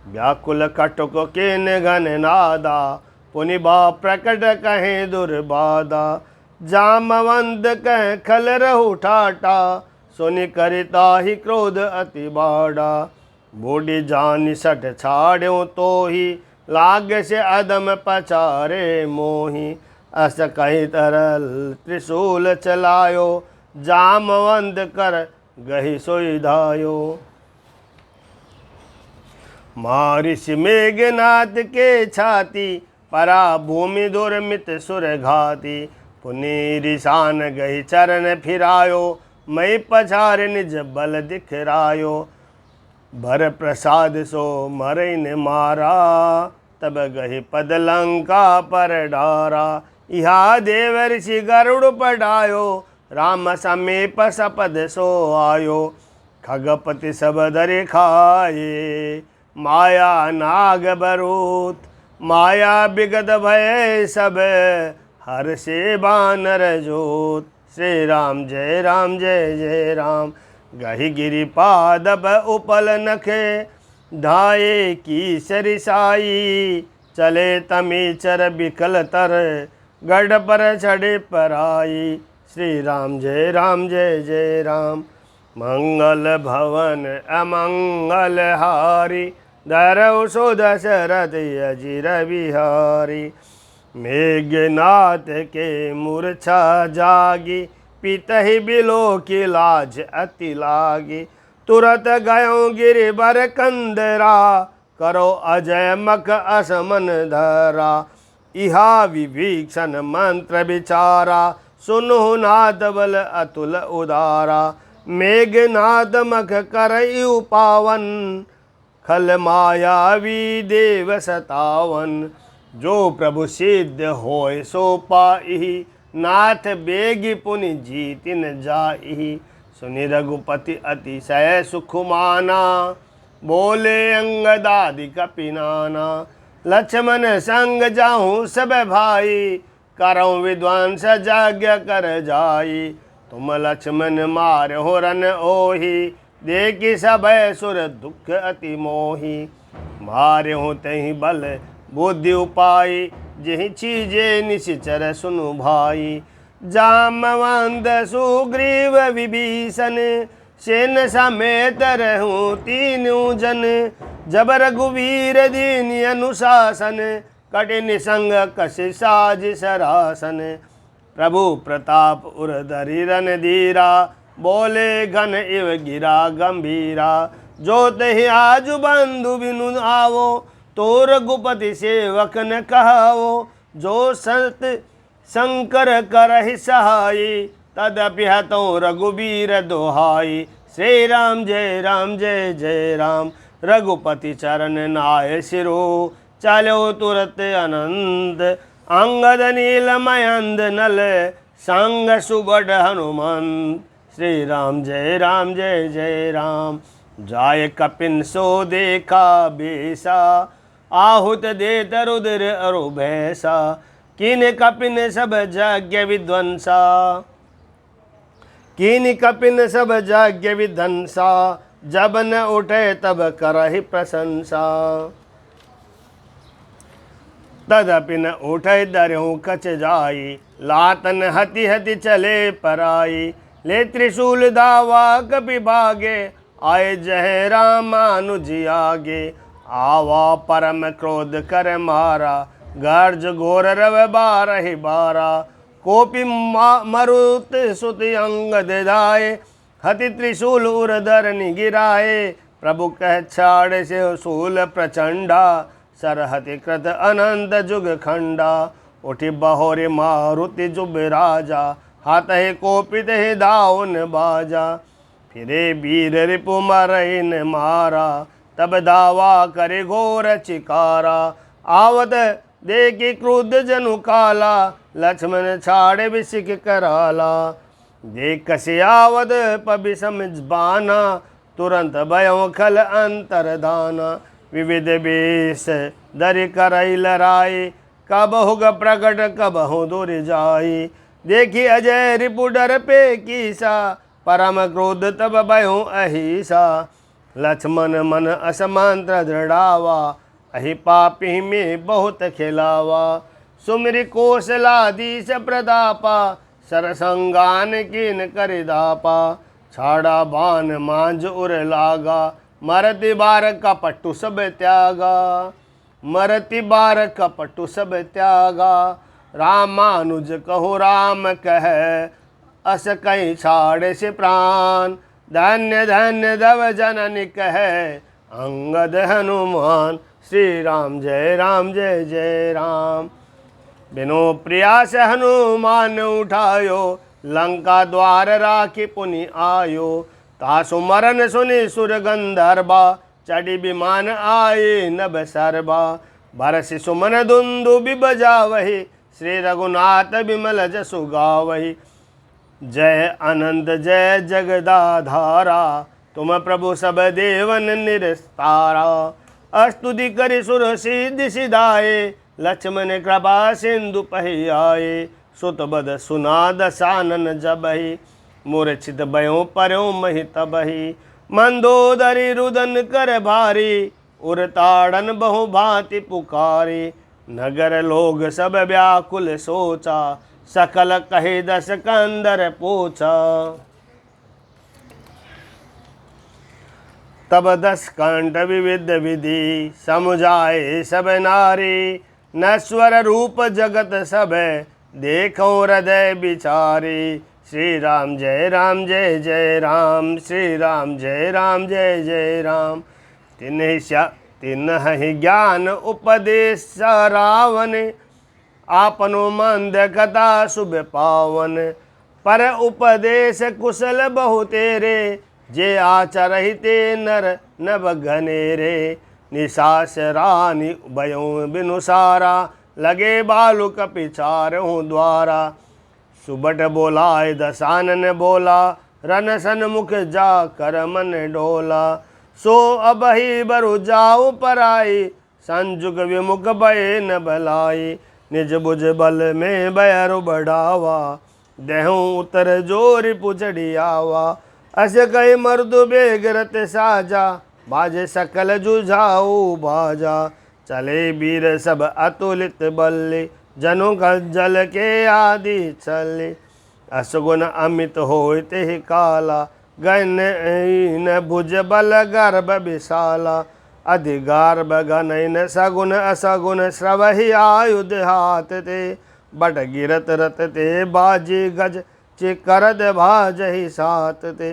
व्याकुल कटुक किन घन नादा, पुनि बा प्रकट कहें दुर्बाधा। जामवंत कह खल रहु ठाटा, सुनि करिता ही क्रोध अति बाड़ा। बूढ़ी जानि सठ छाड़्यो तो ही, लाग से अदम पचारे मोही। अस कही तरल त्रिशूल चलायो, जामवंत कर गहि सोई धायो। महर्षि मेघनाथ के छाती, परा भूमि दुर्मित सुर घाती। पुनि रिसान गहि चरण फिरायो, मई पछार निज बल दिखरायो। भर प्रसाद सो मरई ने मारा, तब गहि पद लंका पर डारा। इहा देव ऋषि गरुड़ पढ़ायो, राम समीप सपद सो आयो। खगपति सब दरि खाए, माया नाग बरूत। माया बिगद भय सब, हर से बानर जोत। श्री राम जय जय राम। गहि गिरिपादप उपल नखे, ढाए की सरिसाई। चले तमीचर बिकल तर, गढ़ पर चढ़े पराई। श्री राम जय जय राम। मंगल भवन अमंगल हारी, दरौ सो दशरथ अजिर बिहारी। मेघनाथ के मूर्छा जागी, पितहि बिलो की लाज अति लागी। तुरत गयो गिरि बर कंदरा, करो अजय मख असमन धरा। इहा विभीषण मंत्र विचारा, सुनु नाद बल अतुल उदारा। मेघनाद मख करयु पावन, खल मायावी देव सतावन। जो प्रभु सिद्ध होय सो पाई, नाथ बेगी पुनि जीति न जाई। सुनि रघुपति अतिशय सुख माना, बोले अंगदादि कपिनाना। लक्ष्मण संग जाहूँ सब भाई, करऊँ विद्वांस यज्ञ कर जाई। तुम लक्ष्मण मारहु रन ओहि, देखि सभय सुर दुख अति मोहि। मारहु तहि बल बुद्धि उपाय, जेहि चीजे निशिचर सुनु भाई। जामवंत सुग्रीव विभीषण, सेन समेत रहूं तीनों जन। जब रघुवीर दीन अनुशासन, कठिन संग कस साज सरासन। प्रभु प्रताप उर धरि रन धीरा, बोले घन इव गिरा गंभीरा। जो तहि आजु बंधु बिनु आवो, तो रघुपति सेवक न कहावो। जो सत शंकर करहि सहाई, तदपि हतौ रघुबीर दोहाई। श्री राम जय जय राम। रघुपति चरण नाय सिरो, चलो तुरत अनंत। अंगद नील मयंद नल, संग सुबड हनुमंत। श्री राम जय जय राम। जाय कपिन सो देखा बेसा, आहुत देत रुद्र अरु भैसा। किन कपिन सब यज्ञ विध्वंसा, किन कपिन सब यज्ञ विध्वंसा। जब न उठे तब करहि प्रशंसा। तदपि न उठै दर्यों कछ जाई, लातन हति हति चले पराई। ले त्रिशूल दावा कपि भागे, आए जय रामानुज आगे। आवा परम क्रोध कर मारा, गर्ज घोर रव बारहि बारा। कोपि मरुत सुत अंगद धाये, हति त्रिशूल उरधर गिराए। प्रभु कह छाड़ से शूल प्रचंडा, सरहति कृत अनंत जुग खंडा। उठि बहोरे मारुति जुब राजा, हाथ हे कोपित हे दाउन बाजा। फिरे वीर रिपु मरइन मारा, तब दावा करे घोर चिकारा। आवत देखि क्रुद्ध जनु काला, लक्ष्मण छाड़े विसिक कराला। देख से आवद पबि समझ बाना, तुरंत भयो खल अंतर दाना। विविध बेश दरि करई लराई, कब हुग प्रकट कब हो दूर जाई। देखी अजय रिपु डर पे कीसा, परम क्रोध तब भयो अहिसा। लक्ष्मण मन असमंत्र दृढ़ावा, अहि पापी में बहुत खिलावा। सुमिरि कौशलाधीश प्रतापा, सरसंगान कीन कर दापा। छाड़ा बाण मांझ उर लागा, मरति बार कपटु सब त्यागा। मरति बार कपटु सब त्यागा, रामानुज कहो राम कह, अस कहीं छाड़े से प्राण। धन्य धन्य दव जननि कहे, अंगद हनुमान। श्री राम जय राम जय जय राम। बिनु प्रयास हनुमान उठायो, लंका द्वार राखी पुनि आयो। तासु मरन सुनि सुर गंधर्वा, चढ़ी विमान आए नभ सर्वा। भरस सुमन दुंदुभि बजावहि, श्री रघुनाथ बिमल जसु गावहि। जय अनंत जय जगदाधारा, तुम प्रभु सब देवन निरस्तारा। अस्तुति करि सुर सिद्धि सिधाए, लक्ष्मण कृपा सिंधु पहि आए। सुत बद सुना दसानन जबहि, मूर्छित भयो पर्यो महि तबहि। मंदोदरी रुदन कर भारी, उरताड़न बहु भांति पुकारी। नगर लोग सब व्याकुल सोचा, सकल कहे दस कंदर पोछा। तब दस कंठ विविध विधि, समुझाए सब नारी। नश्वर रूप जगत सब, देखो हृदय विचारी। श्री राम जय राम जय जय राम, श्री राम जय राम जय जय राम। तिन्हि ज्ञान उपदेश रावण, आपनो मंद कथा शुभ पावन। पर उपदेश कुशल बहु तेरे, जे आचरहिते नर नभ घनेरे। निशास रानी भयो बिनु सारा, लगे बालु कपिचारहु द्वारा। सुबट बोलाए दसानन बोला, रन सन्मुख जा कर मन डोला। सो अबहि बरु जाऊ पराई, संजुग विमुख भय न भलाई। निज बुझ बल में बैरु बढ़ावा, देहूँ उतर जोरि पुछड़ी आवा। अस कई मर्दु बेगरत साजा, बाजे सकल जुझाऊ बाजा। चले वीर सब अतुलित बल्ले, जनु जल के आदि चले। असगुन अमित होय तेहि काला, गन भुज बल गर्भ विशाला। अधिगार्भ गनैन सगुन असगुन, श्रवहि आयुध हाथ ते। बट गिरत रत ते बाजी गज, चिकरद भाजहि साथ ते।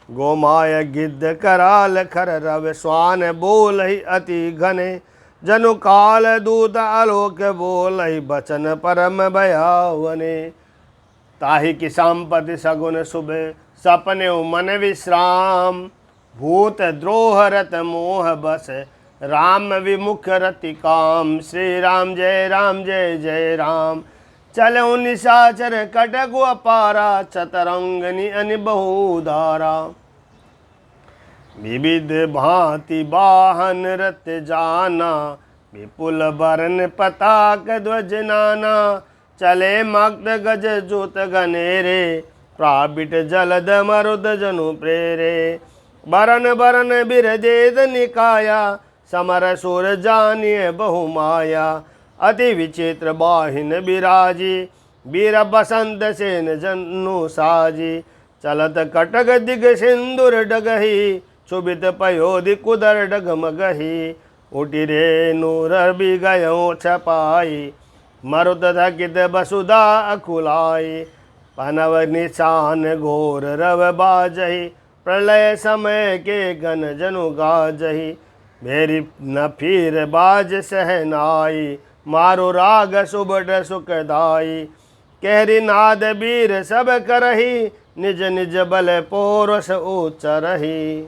गोमाय गिद्ध कराल खर रव, स्वान बोलहि अति घने। जनु काल दूत आलोक बोलहि, बचन परम भयावने। ताहि की संपत्ति सगुन शुभ, सपने मन विश्राम। भूत द्रोह रत मोह बस, राम विमुख रति काम। श्री राम जय राम जय जय राम। चलऊ निशाचर कटकु अपारा, चतरंगनि अनि बहुधारा। विविध भांति वाहन रत जाना, विपुल बरन पताक ध्वज नाना। चले मक्त गज जोत गनेरे, प्राबिट जलद मरुद जनु प्रेरे। बरन बरन बिरजेद निकाया, समर सुर जानिय बहु माया। अति विचित्र बाहिन बिराजी, वीर बसंत सेन जनु साजी। चलत कटक दिग सिंदूर डगही, क्षुभित पयोधि कुदर डगमगही। उठी रे नूर भी गयो छपाई, मरुत थकित बसुधा अकुलाई। पनव निशान घोर रव बाजही, प्रलय समय के गण जनु गाजही। मेरी न फिर बाज सहनाई, मारो राग सुबट सुखदाई। कहरी नाद वीर सब करही, निज निज बल पोरस उच्च रही।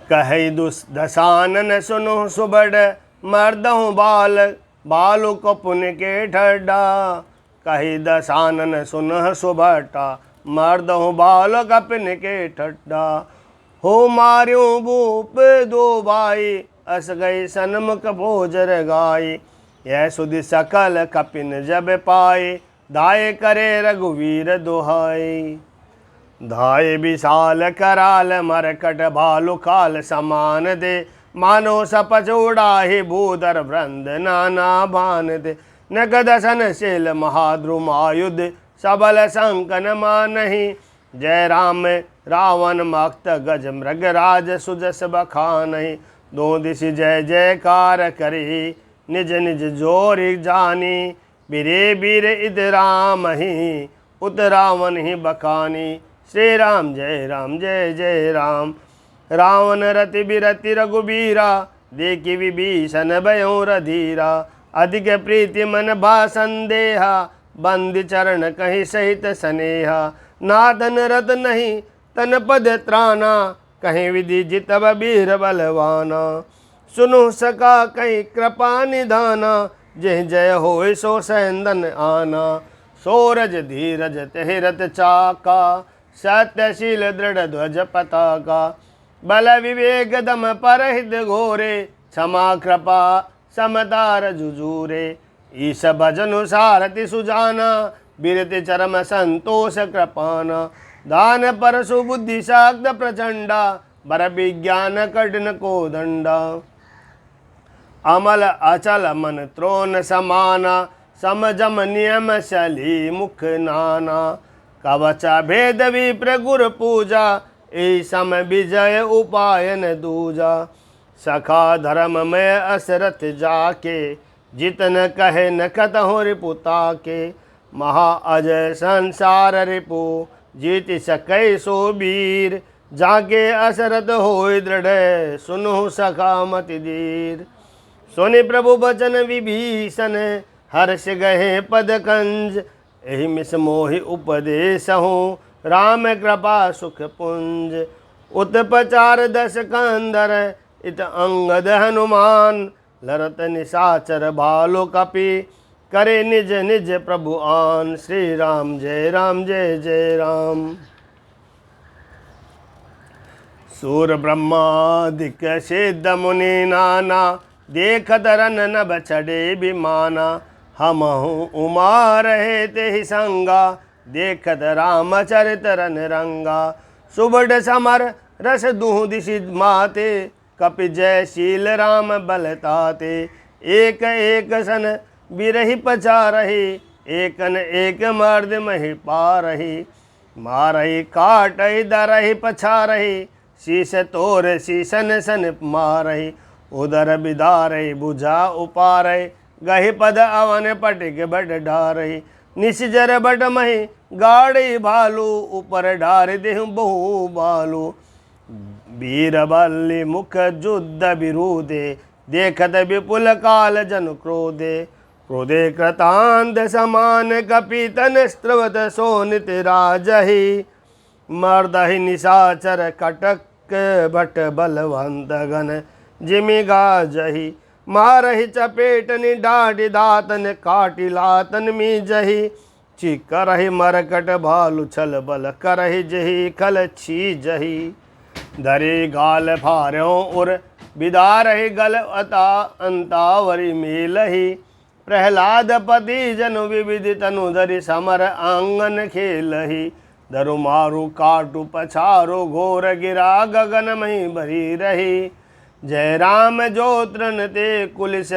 कही दशानन सुनो सुबड, मर्दहु बाल बालु को पुन के ठड्डा। कही दशानन सुनह सुभटा, मर्दहु बाल कपिन के ठड्डा। हो मार्यो भूप दो भाई, अस गई सनमुख भोजर गाई। यह सुधि सकल कपिन जब पाए, दाय करे रघुवीर दुहाई। धाय विशाल कराल मरकट, भालु काल समान दे। मानो सपच उड़ाही, भूधर वृंद नाना भान दे। नगद सन शील महाद्रुमायुध, सबल संकन मानही। जय राम रावण मक्त, गज मृग राज सुजस बखानहि। दो दिश जय जयकार करी, निज निज जोरि जानी। बीरे बीर इद राम ही, उत रावण ही बखानी। श्री राम जय जय राम। रावण रति बिरति रघुबीरा, देखि विभीषण भयो रधीरा। अधिक प्रीति मन भा संदेहा, बंदी चरण कहीं सहित स्नेहा। नादन रत नहीं तन पद त्राना, कहीं विधि जितब बीर बलवाना। सुनु सका कहीं कृपा निधाना, जय जय होय सो सैंदन आना। सोरज धीरज तेहि रत चाका, सत्यशील दृढ़ ध्वज पताका। बल विवेक दम परहित घोरे, क्षमा कृपा समदार जुजूरे। ईश भजनु सारथि सुजाना, बिरति चरम संतोष कृपाना। दान परशु बुद्धि शाक्त प्रचंडा, बर विज्ञान कठिन को दंडा। अमल अचल मन त्रोन समाना, समजम नियम शली मुख नाना। कवच भेद विप्र गुर पूजा, ए सम विजय उपायन दूजा। सखा धर्म में असरथ जाके, जितन कहे न कतहु रिपुता के। महा अजय संसार रिपु, जीत सकै सो वीर। जाके असरथ होय दृढ़, सुनु सखा मति धीर। सुनि प्रभु बचन विभीषण, हर्ष गहे पद कंज। एहि मिस मोहि उपदेशहु, राम कृपा सुख पुंज। उत्पचार दश कंदर, इत अंगद हनुमान। लरत निशाचर भालु कपि, करे निज निज प्रभु आन। श्री राम जय जय राम। सूर ब्रह्मादिक सिद्ध मुनि नाना, देखत रन नभ चढ़े विमाना। हमहु उमा रहे तेहि संगा, देखत रामचरित रन रंगा। सुबड समर रस दुहु दिशि माते, कपि जयशील राम बलताते। एक एक सन बिरहि पचारहि, एकन एक मर्द महि पारहि। मारहि काटहि दरहि पछारहि, शीश तोर शीशन सन मारहि। उदर बिदारहि भुजा उपारहि, गहि पद अवन पटिक बट डारहि। निशिजर बट महि गाड़ी भालू, ऊपर डार देहु बहु बालू। बीरबल्ली मुख युद्ध विरुदे, देखत विपुल काल जन क्रोधे। क्रोधे कृतांत समान, कपितन स्त्रवत सोनित राजहि। मर्दहि निशाचर कटक भट बलवंत गण, जिमि गाजहि। मारहि चपेटनि डाढ़ि दातन, काटि लातन मीजहि। चिकरहि मरकट भालु छल बल, करहि जहि खल छीजहि। धरि गाल फार्यों उर, बिदारहि गल अता अंतावरी मेलहि। प्रहलाद पति जनु विविधि तनु धरि, समर आंगन खेलहि। धरु मारु काटु पछारो घोर गिरा गगन मही भरी रही। जय राम जो तृण ते कुलिस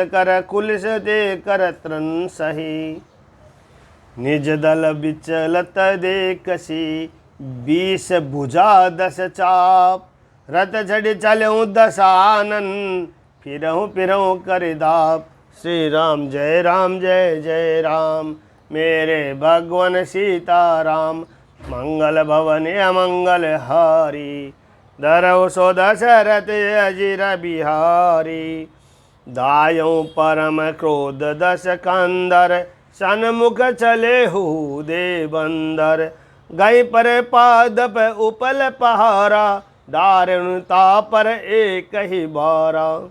ते कर तृण सही। निज दल विचलत देखसी 20 भुजा 10 चाप। रथ चढ़ चलऊँ 10 आनन फिरऊँ कर दाप। श्री राम जय जय राम मेरे भगवन सीताराम। मंगल भवन अमंगल हारी धरऊ सो दशरथ अजिर बिहारी। दायों परम क्रोध 10 कंदर सन्मुख चले हु दे बंदर। गई पर पादप उपल पहारा दारुणता पर एक ही बारा।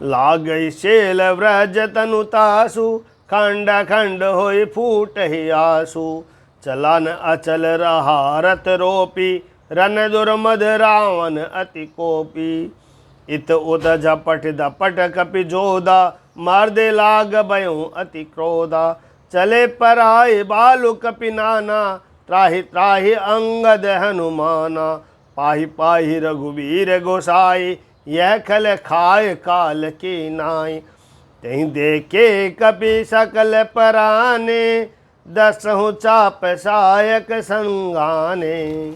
लागई शेल व्रज तनु तासु खंड खंड होई फूट ही आसु। चलन अचल रहा रथ रोपी रन दुर्मद रावण अति कोपी। इत उत झपट धपट कपि जोधा मर्दे लाग भयों अति क्रोधा। चले पर आए बालु कपि नाना त्राहि त्राहि अंगद हनुमाना। पाहि पाहि रघुवीर गोसाई यह खल खाए काल की नाई। तहीं देखे कपि सकल पराने 10 चाप सायक संगाने।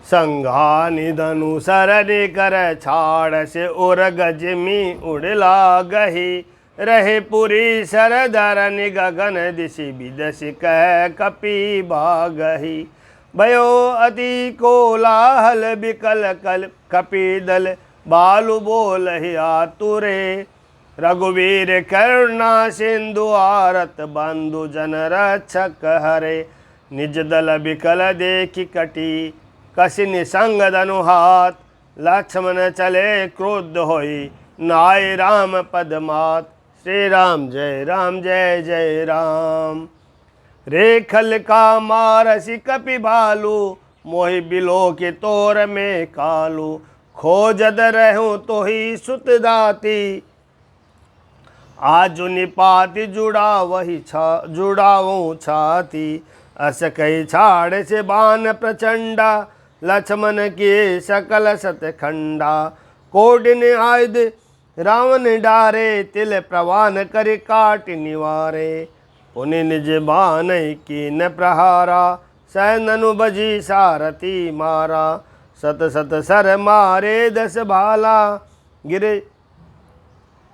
संघानि धनु सरनि कर छाड़ से उर गजमी उड़ला गही। रहे पुरी सरधरनि गगन दिशि विदसि कह कपि बागही। भयो अति कोलाहल बिकल कल कपि दल बालु बोलहि आतुरे। रघुवीर करुणा सिंधु आरत बंधु जन रक्षक हरे। निज दल बिकल देखि कटी कसी निसंग धनु हाथ। लक्ष्मण चले क्रुद्ध होई नाय राम पद मात। श्री राम जय जय राम। रेखल का मारसी कपि भालू मोहि बिलो के तोर में कालू। खोजद रहूं तो ही सुत दाती आजु निपाति जुड़ाऊं छाती। अस कही छाड़ से बान प्रचंडा लक्ष्मण के सकल सतखंडा। कोडिन आयुध रावण डारे तिल प्रवान कर काट निवारे। पुनि निज बान की न प्रहारा सैननु बजी सारथी मारा। सत सत सर मारे 10 भाला गिरे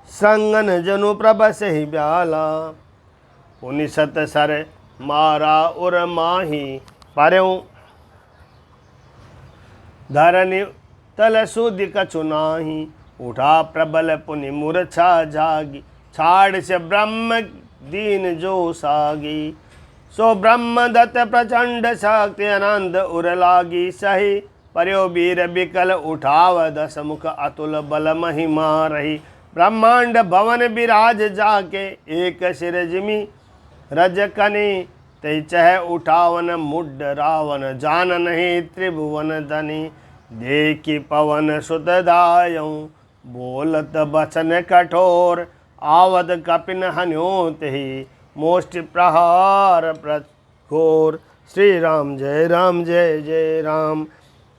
संगन जनु प्रभस ही ब्याला। पुनि सत सर मारा उर माही परऊं धरनि तल सुधि कछु नाही। उठा प्रबल पुनि मूर्छा जागी छाड़ से ब्रह्म दीन जो सागी। सो ब्रह्म दत्त प्रचंड शक्ति अनंत उर लागी सही। पर्यो वीर बिकल उठाव 10 मुख अतुल बल महिमा रही। ब्रह्मांड भवन विराज जाके एक सिर जिमि रजकनी। तै चह उठावन मुड रावण जान नहीं त्रिभुवन धनी। देखी पवन सुत दायऊं बोलत बचन कठोर। आवद कपिन हन्योत ही मोष्ट प्रहार प्रघोर। श्री राम जय जय राम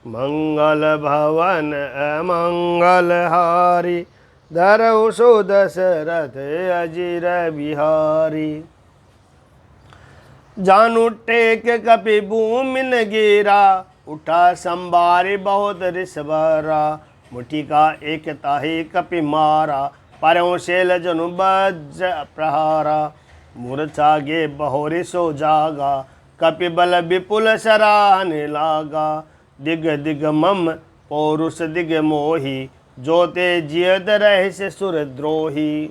मंगल भवन अमंगल हारी धरऊ सो दशरथ अजिर बिहारी। जानु टेक कपि भूमिन गिरा उठा संबारी बहुत रिस भरा। मुठी का एक ताही कपि मारा परयों शैल जनु वज्र प्रहारा। मूर्छा गे बहोरि सो जागा कपि बल विपुल सराहने लागा। दिग दिग मम पौरुष दिग मोही जोते जियत रहस्य सुर द्रोही।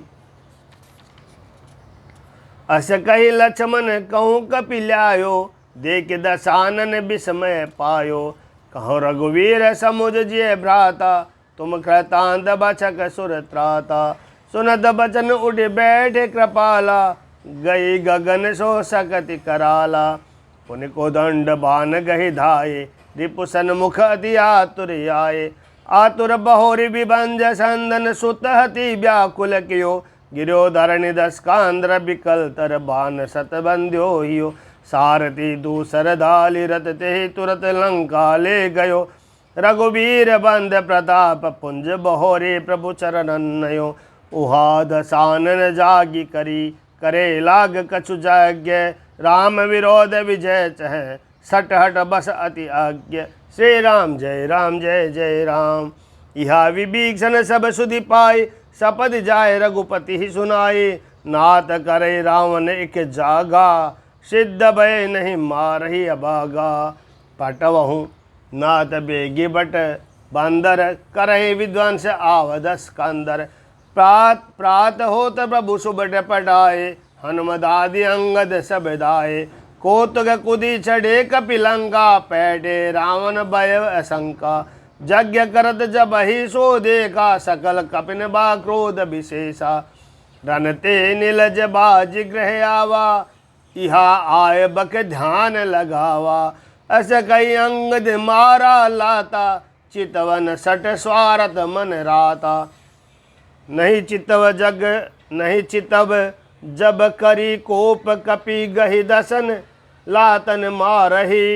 अस कही लक्ष्मण कहूँ कपि ल्यायो देख दशानन विस्मय पायो। कहो रघुवीर समुझ जिय भ्राता तुम कृतांत बचक सुर त्राता। सुनत बचन उठ बैठे कृपाला गई गगन सो सकति कराला। पुनि को दंड बान गहि धाये रिपुसन मुख अति आतुर आये। आतुर बहोरी विभंज संदन सुत हति व्याकुल कियो गिरोधर दस्कांध्र बिकल तर बान सत बंध्यो हियो सारथी दूसर दाली रथ ते तुरत लंका ले गयो रघुबीर बंद प्रताप पुंज बहोरे प्रभु चरणन्नयो उहा दसानन जागी करी करे लाग कछु यज्ञ राम विरोध विजय चह सट हट बस अति आज्ञ श्री राम जय जय राम। इहा विभीषण सब सुधि पाए सपद जाय रघुपति ही सुनाए नाथ करे रावण एक जागा सिद्ध भय नहीं मारही अभागा पटवहूँ नाथ बेगी बट बंदर करहि विद्वांस आवदस कंदर प्रात प्रात होत प्रभु सुबट पटाए हनुमदादि अंगद सब दाए कौतुक कुदी चढ़े कपिलंका पैठे रावण भय असंका यज्ञ करत जब ही सो देखा सकल कपिन बा क्रोध विशेषा रनते नीलज बाज ग्रह आवा इहा आय बक ध्यान लगावा अस कई अंगद मारा लाता चितवन सट स्वारत मन राता नहीं चितव जब करी कोप कपि गहि दसन लातन मारही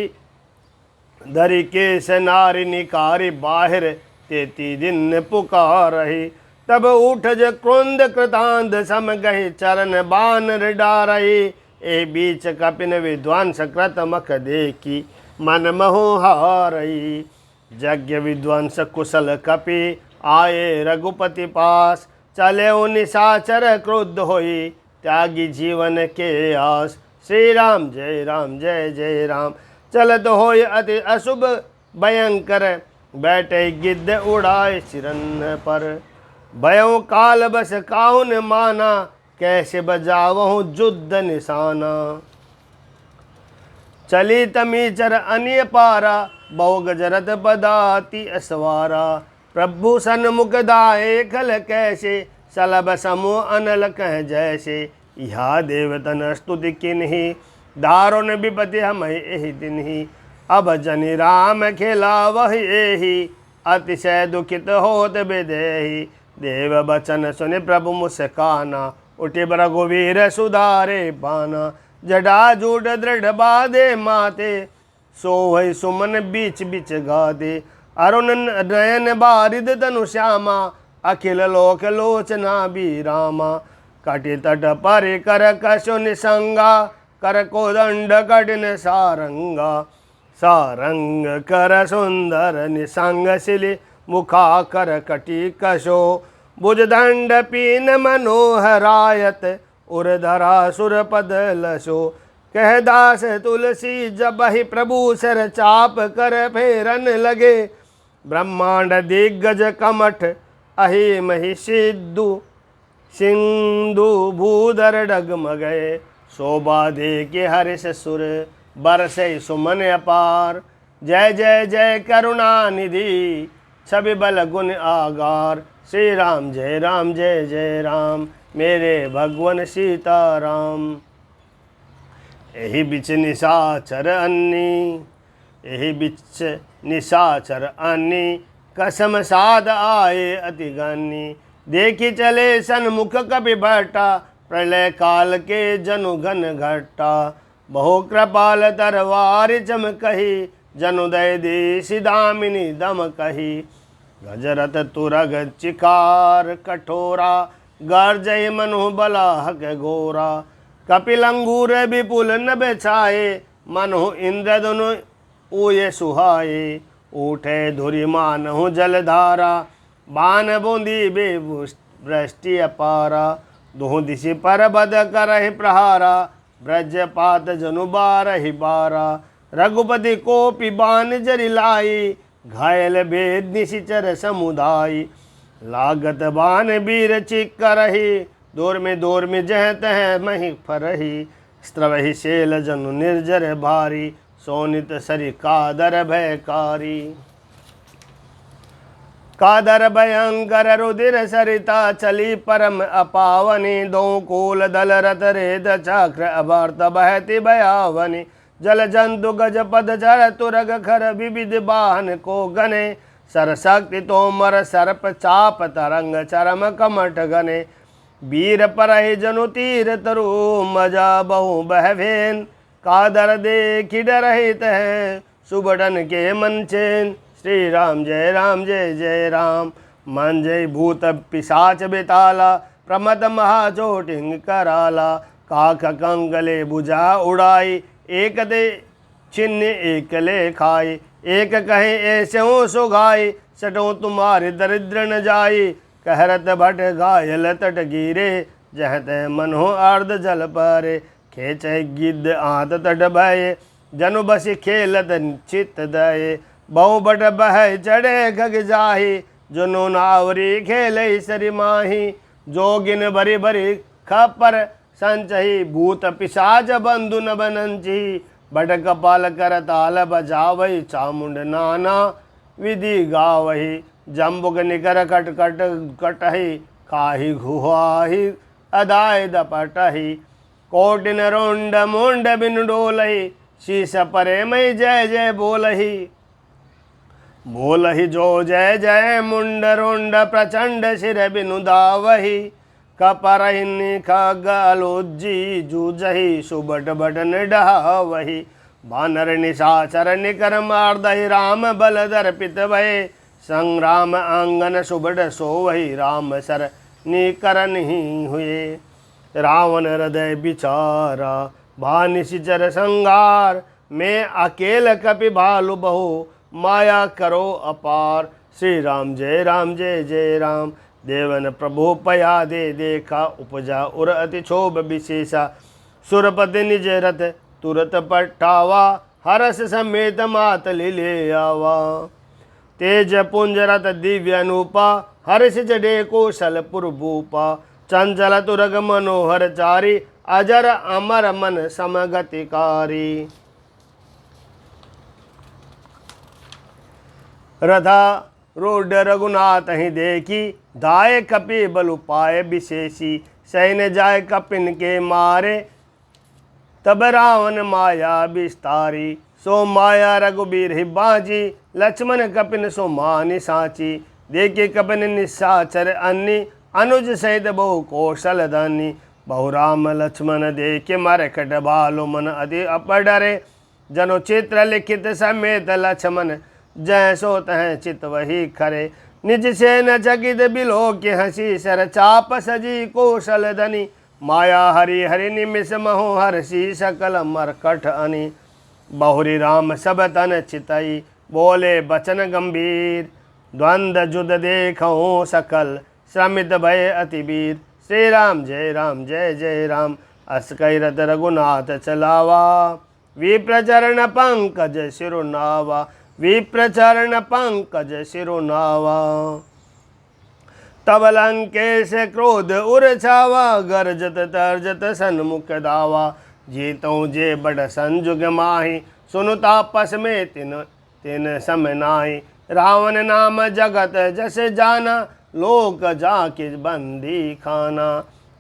धरि केश नारी निकारी बाहिर तेती दिन पुकारही तब उठ ज क्रोध कृतांध सम गहि चरण बान डारही ए बीच कपिन विद्वांस कृत मख देखी मन मोह हारही यज्ञ विद्वांस कुशल कपि आए रघुपति पास चले निशाचर क्रोध होई त्यागी जीवन के आस श्री राम जय जय राम। चलत होय अति अशुभ भयंकर बैठे गिद्ध उड़ाए सिरन पर भयो काल बस काहुन माना कैसे बजावहु युद्ध निशाना चली तमीचर अन्य पारा बहु गजरत पदाति असवारा प्रभु सन्मुख दाए खल कैसे सलभ समूह अनल कह जैसे इहा देवतन स्तुति किन्ही दारुण विपति हम एहि दिनहि अब जनि राम खेला वही एहि अतिशय दुखित होत विदेहि देव बचन सुनि प्रभु मुस्काना उठि रघुवीर सुधारे बाना जडा जूड दृढ़ बाधे माते सोहै सुमन बीच बीच गादे अरुण नयन बारिद तनु श्यामा अखिल लोक लोचना बीरामा कटि तट परि कर कशु निसंगा कर कोदंड कठिन सारंगा सारंग कर सुंदर निसंग शिली मुखा कर कटि कशो भुजदंड पीन मनोहरायत उर्धरा सुर पद लसो कह दास तुलसी जब ही प्रभु सर चाप कर फेरन लगे ब्रह्मांड दिग्गज कमठ अहि महि सिंधु भूधर डगमगए शोभा दे के हर्ष सुर बरसे सुमन अपार जय जय जय करुणा निधि छवि बल गुण आगार श्री राम जय जय राम मेरे भगवन सीताराम। एहि बिच निशाचर अन्नी एहि बिच निशाचर अन्नी कसम साध आए अति गन्नी देखी चले सन्मुख कपि भट्टा प्रलय काल के जनु घन घट्टा बहु कृपाल तरवार चमकही जनुदय देशी दामिनी दम कही गजरत तुरग चिकार कठोरा गर्जय मनु बलाहक घोरा कपिलंगूर विपुल न बेछाए मनु इंद्र दुनु ऊये सुहाए उठे धुरि मानहु जलधारा बान बूंदी बेवृष्टि अपारा दोह दिशि पर बद करहि प्रहारा ब्रजपात जनु बारहि बारा रघुपति कोपि बान जरि लाई घायल भेद निशिचर समुदाय लागत बान वीर चिक करहि दौर में जह तह महि फरहि स्त्रवहि शैल जनु निर्जर भारी सोनित सरि कादर भयकारी कादर भयंकर रुधिर सरिता चली परम अपावनी दो कूल दल रथ रेद चक्र अभर्त बहति भयावनी जल जंतु गज पद चर तुरग खर विविध बाहन को गने सरशक्ति तोमर सर्प चाप तरंग चरम कमठ गने वीर परहि जनु तीर तरु मजा बहु बहवेन कादर देखि डरहित है सुबडन के मन चैन। श्री राम जय जय राम। मन जय भूत पिशाच बेताला प्रमद महाचोटिंग कराला। काक कंगले बुझा उड़ाई एक दे छिन्न एक ले खाई। एक कहे ऐसे हो सुगाई सटो तुम्हारे दरिद्र न जाई। कहरत भट घायल तट गिरे जह तह मन हो अर्ध जल पारे। खेच गिद्ध आत तट भये जनु बसी खेलत चित दये। बहु बट बह चढ़े खग जाही जुनो नावरी खेल सरी माही। जोगिन भरी भरी खपर संचही भूत पिशाच बंधु न बनंची। बट कपाल कर ताल बजावही चामुंड नाना विधि गावही। जम्बुक निकर कट कट कटही काही घुहाही अदाय दपटही। कोटिन रोंड मुंड बिनु डोलही शीश परे मई जय जय बोलही। बोलही जो जय जय मुंड रोंड प्रचंड सिर बिनु दावही। कपरहिन्नि खगलोज्जी जूझही सुबट बटन डहावही। बानर निशाचर निकर मारदहि राम बल दर्पित भये। संग्राम आंगन सुबड सोवही राम सर निकर नहीं हुए। रावण हृदय बिचारा भानिशिचर संगार। मैं अकेल कपि भालु बहु माया करो अपार। श्री राम जय जय राम। देवन प्रभु पया दे देखा उपजा उर अति क्षोभ विशेषा। सुरपति निज रथ तुरत पटावा हरस समेत मात ले आवा। तेज पुंज रथ दिव्य अनुपा हर्ष जडे कौशलपुर भूपा। चंचल तुरग मनोहर चारी अजर अमर मन समगतिकारी। रथा रोड रघुनाथ ही देखी दाय कपि बल उपाय विशेषी। सैन्य जाय कपिन के मारे तब रावण माया विस्तारी। सो माया रघुबीर ही बाजी लक्ष्मण कपिन सो मानि साची। देखे कपिन निशाचर अन्नी अनुज सहित बहु कौशल धनी। बहु राम लक्ष्मण देखे मरकट भालु मन अति अपडरे। जनो चित्र लिखित समेत लक्ष्मण जय सो तह चित वही खरे। निज से न चकित बिलो के हंसी सर चाप सजी कौशल धनी। माया हरि हरि निमिष महो हर्षि सकल मरकट अनि। बहुरी राम सब तन चितई बोले बचन गंभीर। द्वंद्व जुद देखूं सकल श्रमित भय अति वीर। श्री राम जय जय राम। अस कई रथ रघुनाथ चलावा। विप्रचरण पंकज सिरुनावा। विप्रचरण पंकज सिरुनावा। तब लंकेश क्रोध उर छावा गरजत तर्जत सन्मुख दावा। जीतों जे बड़ संजुग माही सुनु तापस में तिन सम नाहि। रावण नाम जगत जस जाना लोक जाके बंदी खाना।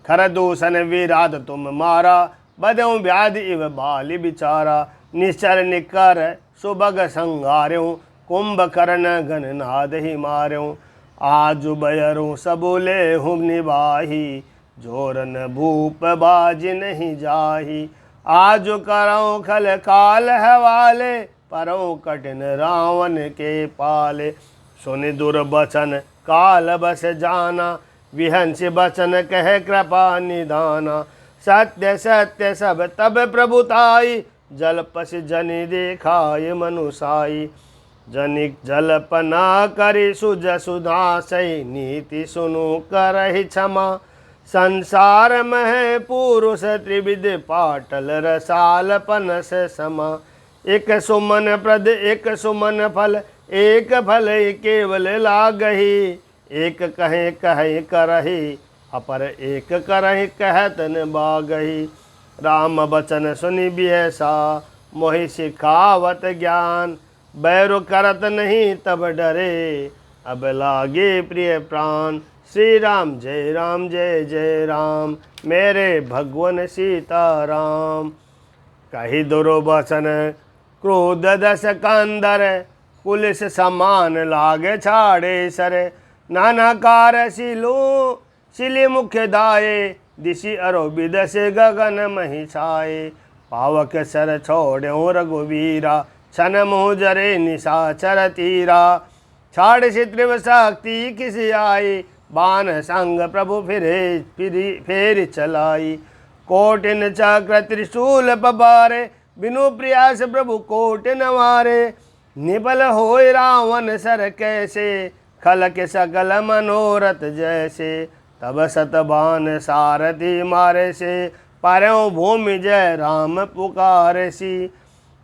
खर दूषण विराट तुम मारा बदऊँ व्याधि इव बाली बिचारा। निश्चर निकर सुबग संगार्यों कुंभकर्ण गणनाद ही मार्यों। आज बयरों सबोले हुम निबाही जोरन भूप बाज नहीं जाही। आज करो खल काल हवाले परो कठिन रावण के पाले। सुनि दुर्बचन काल बस जाना विहंस बचन कह कृपा निदाना। सत्य सत्य सब तब प्रभुताई जलपस जनि देखाय मनुसाई। जनिक जलपना करि सुज सुधा सही नीति सुनु करहि क्षमा। संसार मह पुरुष त्रिविध पाटल रसाल पनस समा। एक सुमन प्रद एक सुमन फल एक फल केवल लागही। एक कहे कहे करही अपर एक करहि कहत न बागही। राम बचन सुनि बिहसा मोहि सिखावत ज्ञान। बैरु करत नहीं तब डरे अब लागे प्रिय प्राण। श्री राम जय जय राम मेरे भगवन सीताराम। कही दुर्वचन क्रोध दस कंदर पुलिस समान लागे छाड़े सर। नाना कार सिलो शिली मुख दाये, दिशि अरो बिदस गगन मही छाए। पावक सर छोड़ो रघुवीरा, छन मोह जरे निशाचर तीरा। छाड़ त्रिव शक्ति किस आई, बान संग प्रभु फेर चलाई। कोटिन चक्र त्रिशूल पबारे, बिनु प्रयास प्रभु कोट नवारे। निबल होय रावण सर कैसे, खल के सकल मनोरथ जैसे। तब सतबान सारथी मारे से, पार्यों भूमि जय राम पुकारे सी।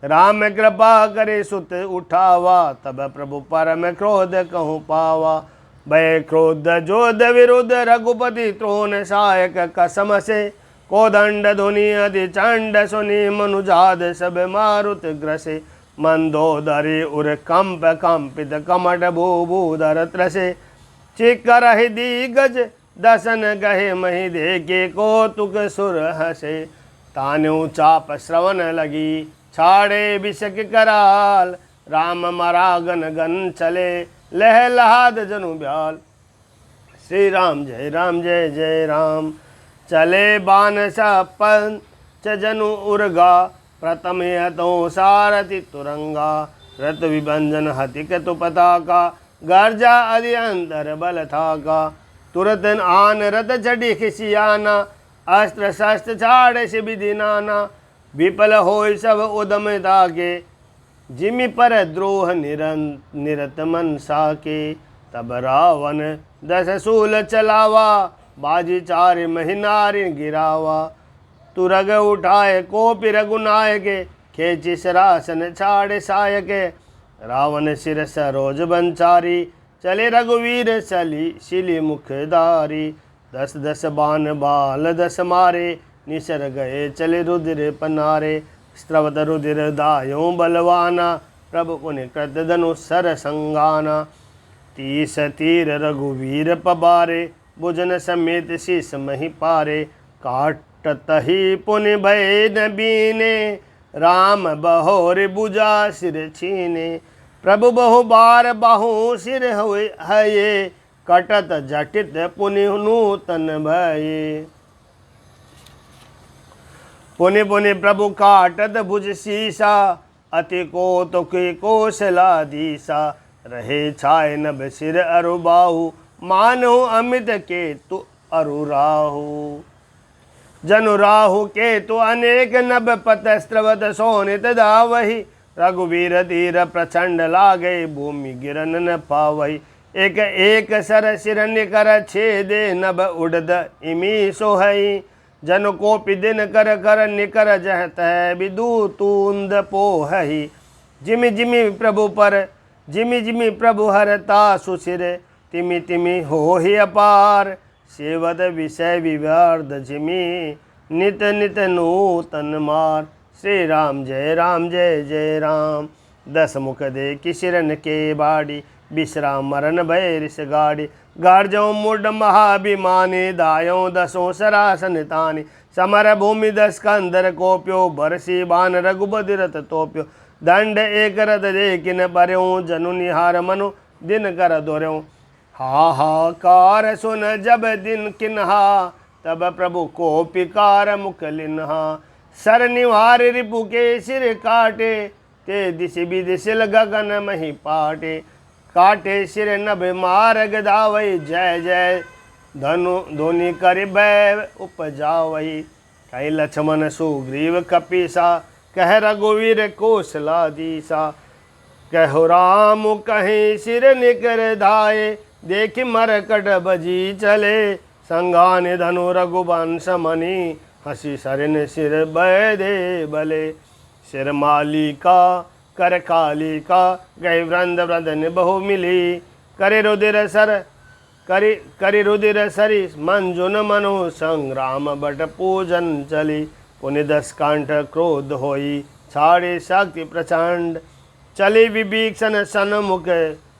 राम कृपा करे सुत उठावा, तब प्रभु परम क्रोध कहूँ पावा। भय क्रोध जोध विरुद्ध रघुपति त्रोण सहायक कसम से। कोदंड धुनि अधि चंड सुनि, मनुजाद सब मारुत ग्रसे। मंदोदरी उर कंप कंपित, कमट भूभूधर त्रसे। चिकर दिग्गज दसन गहे, मही देखे कौतुक सुर हसे। तान्यू चाप श्रवण लगी, छाड़े बिशक कराल। राम मरा गन गन चले, लह लहाद जनु ब्याल। श्री राम जय जय राम। चले बान पंच जनु उर्गा, प्रथम हतो सारथि तुरंगा। रत विभंजन हति कतु पताका, गर्जा अधि अंतर बल थाका। तुरत आन रत चढ़ी खिसियाना, अस्त्र शस्त्र छाड़ विधि नाना। विफल होय सब उदम ताके, जिमि पर द्रोह निरत मन साके। तब रावण दस सूल चलावा, बाजी चार महिनारि गिरावा। तुरग उठाए कोपि रघुनायके, खेचि सरासन छाड़े सायके। रावण सिर सरोज बंचारी, चले रघुवीर शिली मुखदारी। दस दस बान बाल दस मारे, निसर गए चले रुधिर पनारे। स्त्रवत रुधिर दायों बलवाना, प्रभु पुनि कृत धनु सर संगाना। 30 तीर रघुवीर पबारे, भुजन समेत शीस मही पारे। काटत ही पुनि भय न बीने, राम बहोर बुझा सिर छीने। प्रभु बहु बार बाहु सिर हये, कटत जटित पुनि नूतन भये। पुनि पुनि प्रभु काटत भुज शीसा, अति कौतुक कौशलाधीसा। रहे छाय नभ सिर अरु बाहु, मानो अमित केतु अरु राहु। जनु राहु केतु अनेक नभ पत, स्त्रवत सोनित दावही। रघुवीर धीर प्रचंड लागे, भूमि गिरन न पावही। एक एक सर सिर निकर छेदे, नभ उड़द इमी सोहई। जन कोपि दिन कर कर निकर, जह तह विदु तूंद पोहई। जिमि जिमि प्रभु पर जिमि जिमि प्रभु हरता सुशिर, तिमि तिमि होहि अपार। सेवद विषय विवर्ध जिमि, नित नित नूतन मार। श्री राम जय जय राम। 10 मुख दे किसिरन के बाड़ी, विश्राम मरन भय ऋष गाड़ी। गार्जों मुड महाभिमानी, दायों दसों सरासन तानी। समर भूमि 10 कंदर कोप्यो, बरसी बान रघुपति रथ तोप्यो। दंड एक रथ देखिन पर्यों, जनु निहार मनु दिन कर दोर्यों। हाहाकार सुन जब दिन किन्हा, तब प्रभु को पिकार मुख लिन्हा। सर निवार रिपु के सिर काटे, ते दिश विदिशिल गगन मही पाटे। काटे सिर नभ मार गदावई, जय जय धनु धोनी कर भय उपजावई। कई लक्ष्मण सुग्रीव कपीसा, कह रघुवीर कौशलाधीसा। कहो राम कहीं सिर निकर धाये, देख मरकट बजी चले। संगान धनु रघुवंश मणि, हसी सरिन सिर भय दे बले। सिर मालिका कर कालिका, गए वृंद वृदन बहु मिली। करे रुधिर सर करि रुधिर सरि, मंजुन मनु संग्राम बट पूजन चली। पुनि 10 कंठ क्रोध होई, छाड़े शक्ति प्रचंड। चली विभीषण सन्मुख,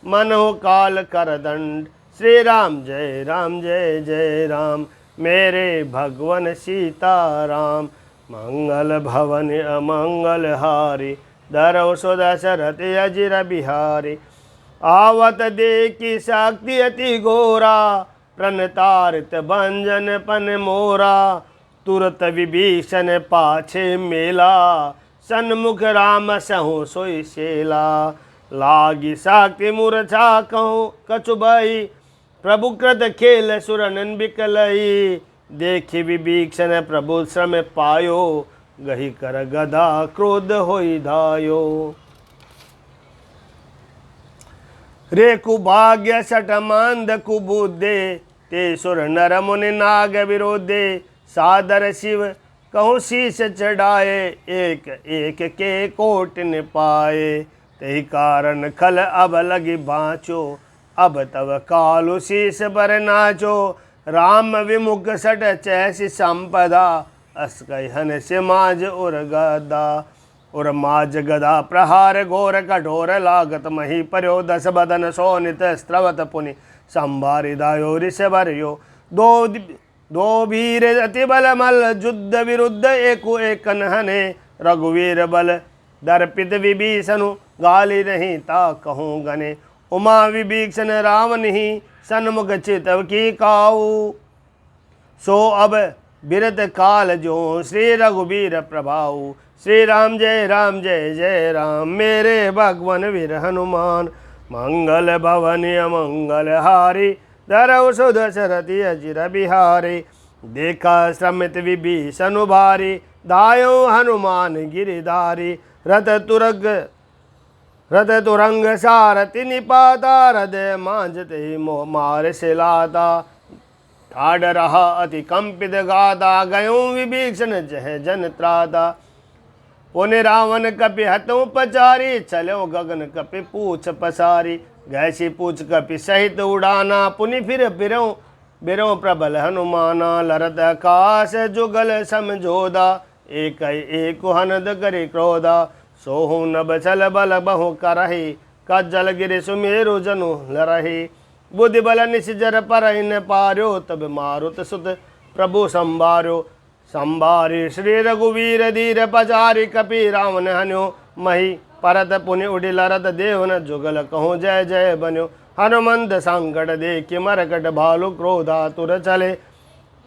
मनो काल कर दंड। श्री राम जय जय राम। मेरे भगवन सीता राम, मंगल भवन अमंगल हारी। धरौ सुदशरथ अजिर बिहारी। आवत देखी शक्ति अति घोरा, प्रणतारित भंजन पन मोरा। तुरत विभीषण पाछे मेला, सन्मुख राम सहु सोई सेला। लागी शक्ति मूर्छा कहूँ कछु भई, प्रभु कृत खेल सुरनन बिकलई। देखि विभीषण प्रभु श्रम पायो, गही कर गधा क्रोध होई धायो। रे कुभाग्य सठ मांद कुबुद्धे, ते सुर नर मुनि नाग विरोधे। सादर शिव कहूँ शीश चढ़ाए, एक एक के कोट न पाए। तही कारण खल अब लगी बाँचो, अब तब कालु शीश पर नाचो। राम विमुख सट चैसी संपदा, अस कहन से माज उर गदा। उर माज गदा प्रहार घोर कठोर लागत, मही पर्यो दस बदन सोनित स्त्रवत पुनि। संभारि दायो ऋष भर्यो, दो वीर अति बल मल। युद्ध विरुद्ध एको एकन हने, रघुवीर बल दर्पित विभीषणु। गाली नहीं ता कहूँ गने, उमा विभीषण रावण ही। सन्मुख चितव की काऊ, सो अब बिरत काल जो श्री रघुवीर प्रभाऊ। श्री राम जय जय राम, मेरे भगवन वीर हनुमान। मंगल भवन अमंगल हारी, धरऊ सुदशरथि अजिर बिहारी। देखा श्रमित विभीषण भारी, दायो हनुमान गिरिधारी। रथ तुरंग सारथि निपाता, हृदय मांझते मार सिलाता। ठाड़ रहा अति कंपित गादा, गयों विभीषण जह जन त्राता। पुनि रावण कपि हतों पचारी, चलो गगन कपि पूछ पसारी। गैसी पूछ कपि सहित उड़ाना, पुनि फिर बिरों प्रबल हनुमाना। लरत आकाश जुगल समझोदा, एक एक हनद करे क्रोधा। सोहु नभ चल बल बहु करहि, कज्जल गिरि सुमेरु जनु लरहि। बुद्धि बल निशिजर पर न पार्यो, तब मारुत सुत प्रभु संभार्यो। संभारि श्री रघुवीर धीर पचारि, कपि रावण हन्यो मही। परत पुनि उड़ि लरत देवन, जुगल कहूँ जय जय बन्यो। हनुमंत संकट देखि मरकट, भालु क्रोधातुर चले।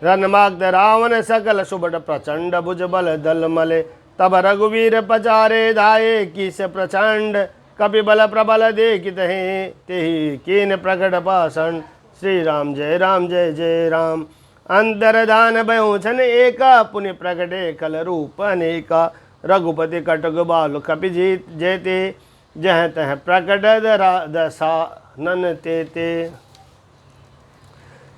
रनमाग्ध रावण सकल सुबट, प्रचंड भुज बल दल मले। तब रघुवीर पचारे धाये, किस प्रचंड कपि बल प्रबल देखित हैं। तेहि कीन प्रकट पाषण, श्री राम जय जय राम। अंतर्धान भयों छन एका, पुनि प्रकटे कल रूप अनेका। रघुपति कटक बालु कपि जीत जेते, जह तह प्रकट दसानन तेते।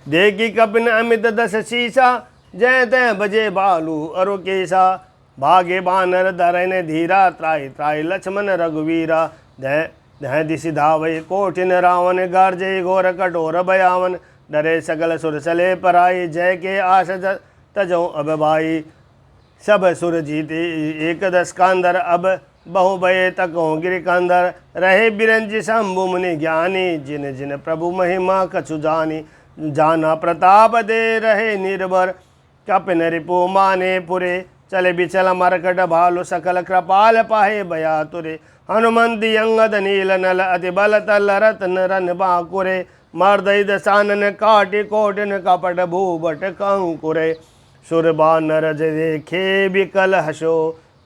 देखी कपिन अमित दस शीसा, जय तह बजे बालु अरु केसा। भागे बानर धरन धीरा, त्राहि त्राहि लक्ष्मण रघुवीरा। दह दिशि धावै कोठिन रावण, गर्जय घोर कठोर भयावन। डरे सकल सुर चले पराई, जय के आश तजौ अब भाई। सब सुर जीते एक दस कांदर, अब बहु भये तकौ गिरि कांदर। रहे बिरंजि शंभु मुनि ज्ञानी, जिन जिन प्रभु महिमा कछु जानी। जाना प्रताप दे रहे निर्भर, कपिन रिपु माने पुरे। चले बिचल मरकट भालु, सकल कृपाल पाहे भया तुरे। हनुमंत अंगद नील नल, अति बल तल रत्न रन बाकुरे। मर्दई दसानन काटि कोटिन, कपट भूबट कंकुरे। सुर बानर देखे बिकल हसो,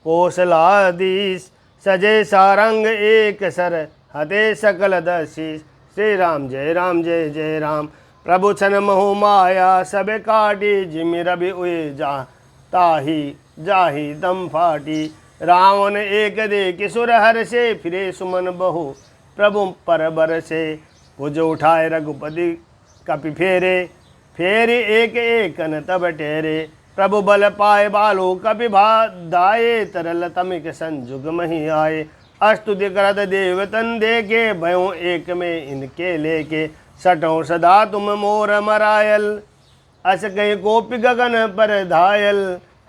कौशलाधीश सजे सारंग एक सर। हते सकल दसी, श्री राम जय जय राम। प्रभु छन महु माया, सब काटी। जिमि रवि उय जा ताही, जाहि दम फाटी। रावण एक देखि सुर हर्षे, फिरे सुमन बहु प्रभु पर बरसे। भुज उठाए रघुपति कपि फेरे, फेरि एक एकन तब ठहरे। प्रभु बल पाए बालु कपि धाये, तरल तमिक संजुग मही आए। अस्तुति करत देवतन देखे, भयों एक में इनके लेके। सटों सदा तुम मोर मरायल, अस कहीं गोपी गगन पर धायल।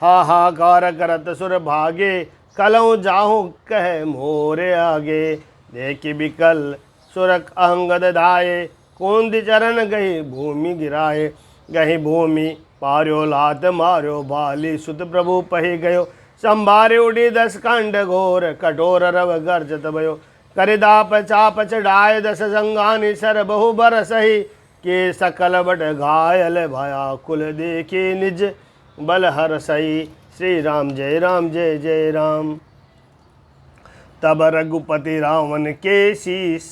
हाहाकार करत सुर भागे, कलऊ जाहू कह मोरे आगे। देखि बिकल सुरक अहंगद धाये, कुंद चरण गही भूमि गिराए। गही भूमि पार्यो लात मार्यो, बाली सुत प्रभु पहि गयो। संभारे उड़ी दस खंड घोर, कठोर रव गर्जत भयो। करिदाप चाप चढ़ाए, दस संगानी सर बहु बर सही। के सकल बट घायल भया कुल देखे निज बल हर सही। श्री राम जय जय राम। तब रघुपति रावण के शीस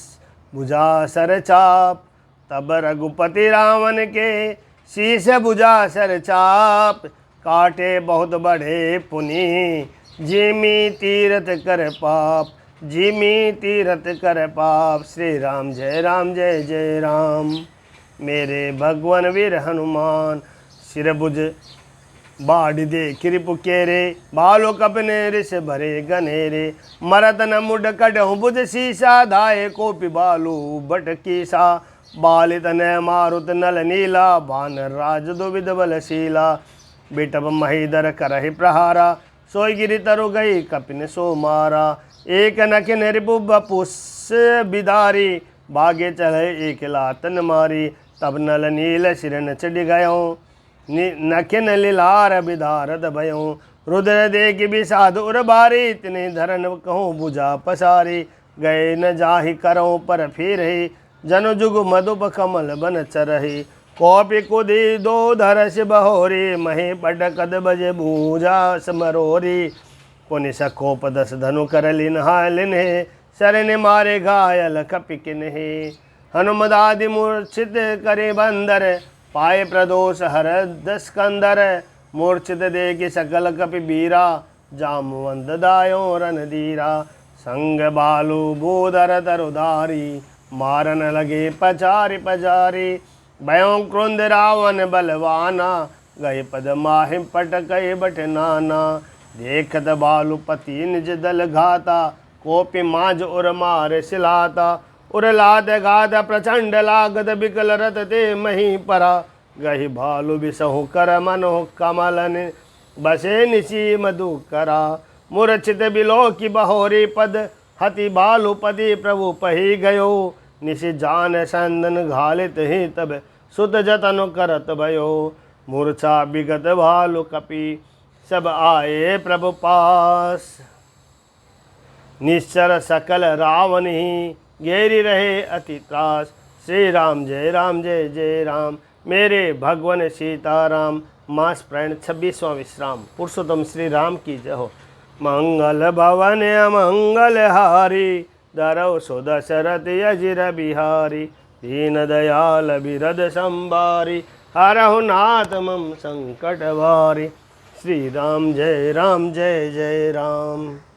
भुजा सर चाप, तब रघुपति रावण के शीस भुजा सर चाप। काटे बहुत बड़े पुनि जिमि तीरथ कर पाप, जिमि तीरथ कर पाप। श्री राम जय जय राम। मेरे भगवान वीर हनुमान सिरभुज बाढ़ दे कृपु केरे, बालो कपने ऋष भरे गनेरे। मरत न मुड कटहु बुझ शीसा, धाये कोपि बालू बट कीसा। बालित न मारुत नल नीला, भान राज दुविध बलशीला। बिटप महीधर करहि प्रहारा, सोई गिरि तरु गई कपिन सो मारा। एक नखिन रिपु बपुस बिदारी, भागे चले एक लातन मारी। तब नल नील सिरन चढ़ गयों, नखिन लीलार बिदारद भयों। रुद्र देख विषाद उर बारी, तिन्हि धरन कहूँ भुजा पसारी। गए न जाहि करऊँ पर फिरहि, जनु जुग मधुप कमल बन चरहि। कौपि कुदी दो धरस बहोरी, मही पटकद बजे भूजा समरोरी। पुनि सकोप दस धनु कर लिन्हा लिन्हे, शरण मारे घायल कपि किन्हे। हनुमदादि मूर्छित करे बंदर, पाए प्रदोष हर दस कंदर। मूर्छित देखि सकल कपि बीरा, जामवंत दायों रणधीरा। संग बालु भूधर तरुधारी, मारन लगे पचारि पचारि। भयों क्रुंध रावण बलवाना, गए पद माहि पटकहि बट नाना। देखत बालुपति निज दल घाता, कोपि माज उर मार सिलाता। उर लाद गाद प्रचंड लागत, बिकल रथ ते मही परा। गहि भालु बिसहु कर मनो कमलन, बसे निशी मधु करा। मूर्छित बिलो की बहोरी पद, हति बालुपति प्रभु पही गयो। निशि जान संदन घालित ही तब, सुत जतन करत भयो। मूर्छा विगत भालु कपि, सब आए प्रभु पास। निश्चर सकल रावण ही, घेरी रहे अति त्रास। श्री राम जय जय राम। मेरे भगवान सीताराम। मास प्राण 26वां विश्राम। पुरुषोत्तम श्री राम की जय हो। मंगल भवन अमंगल हारी, धरौ सो दशरथ अजिर बिहारी। दीन दयाल बिरद संबारी, हरहु नाथ मम संकट वारी। श्री राम जय जय राम।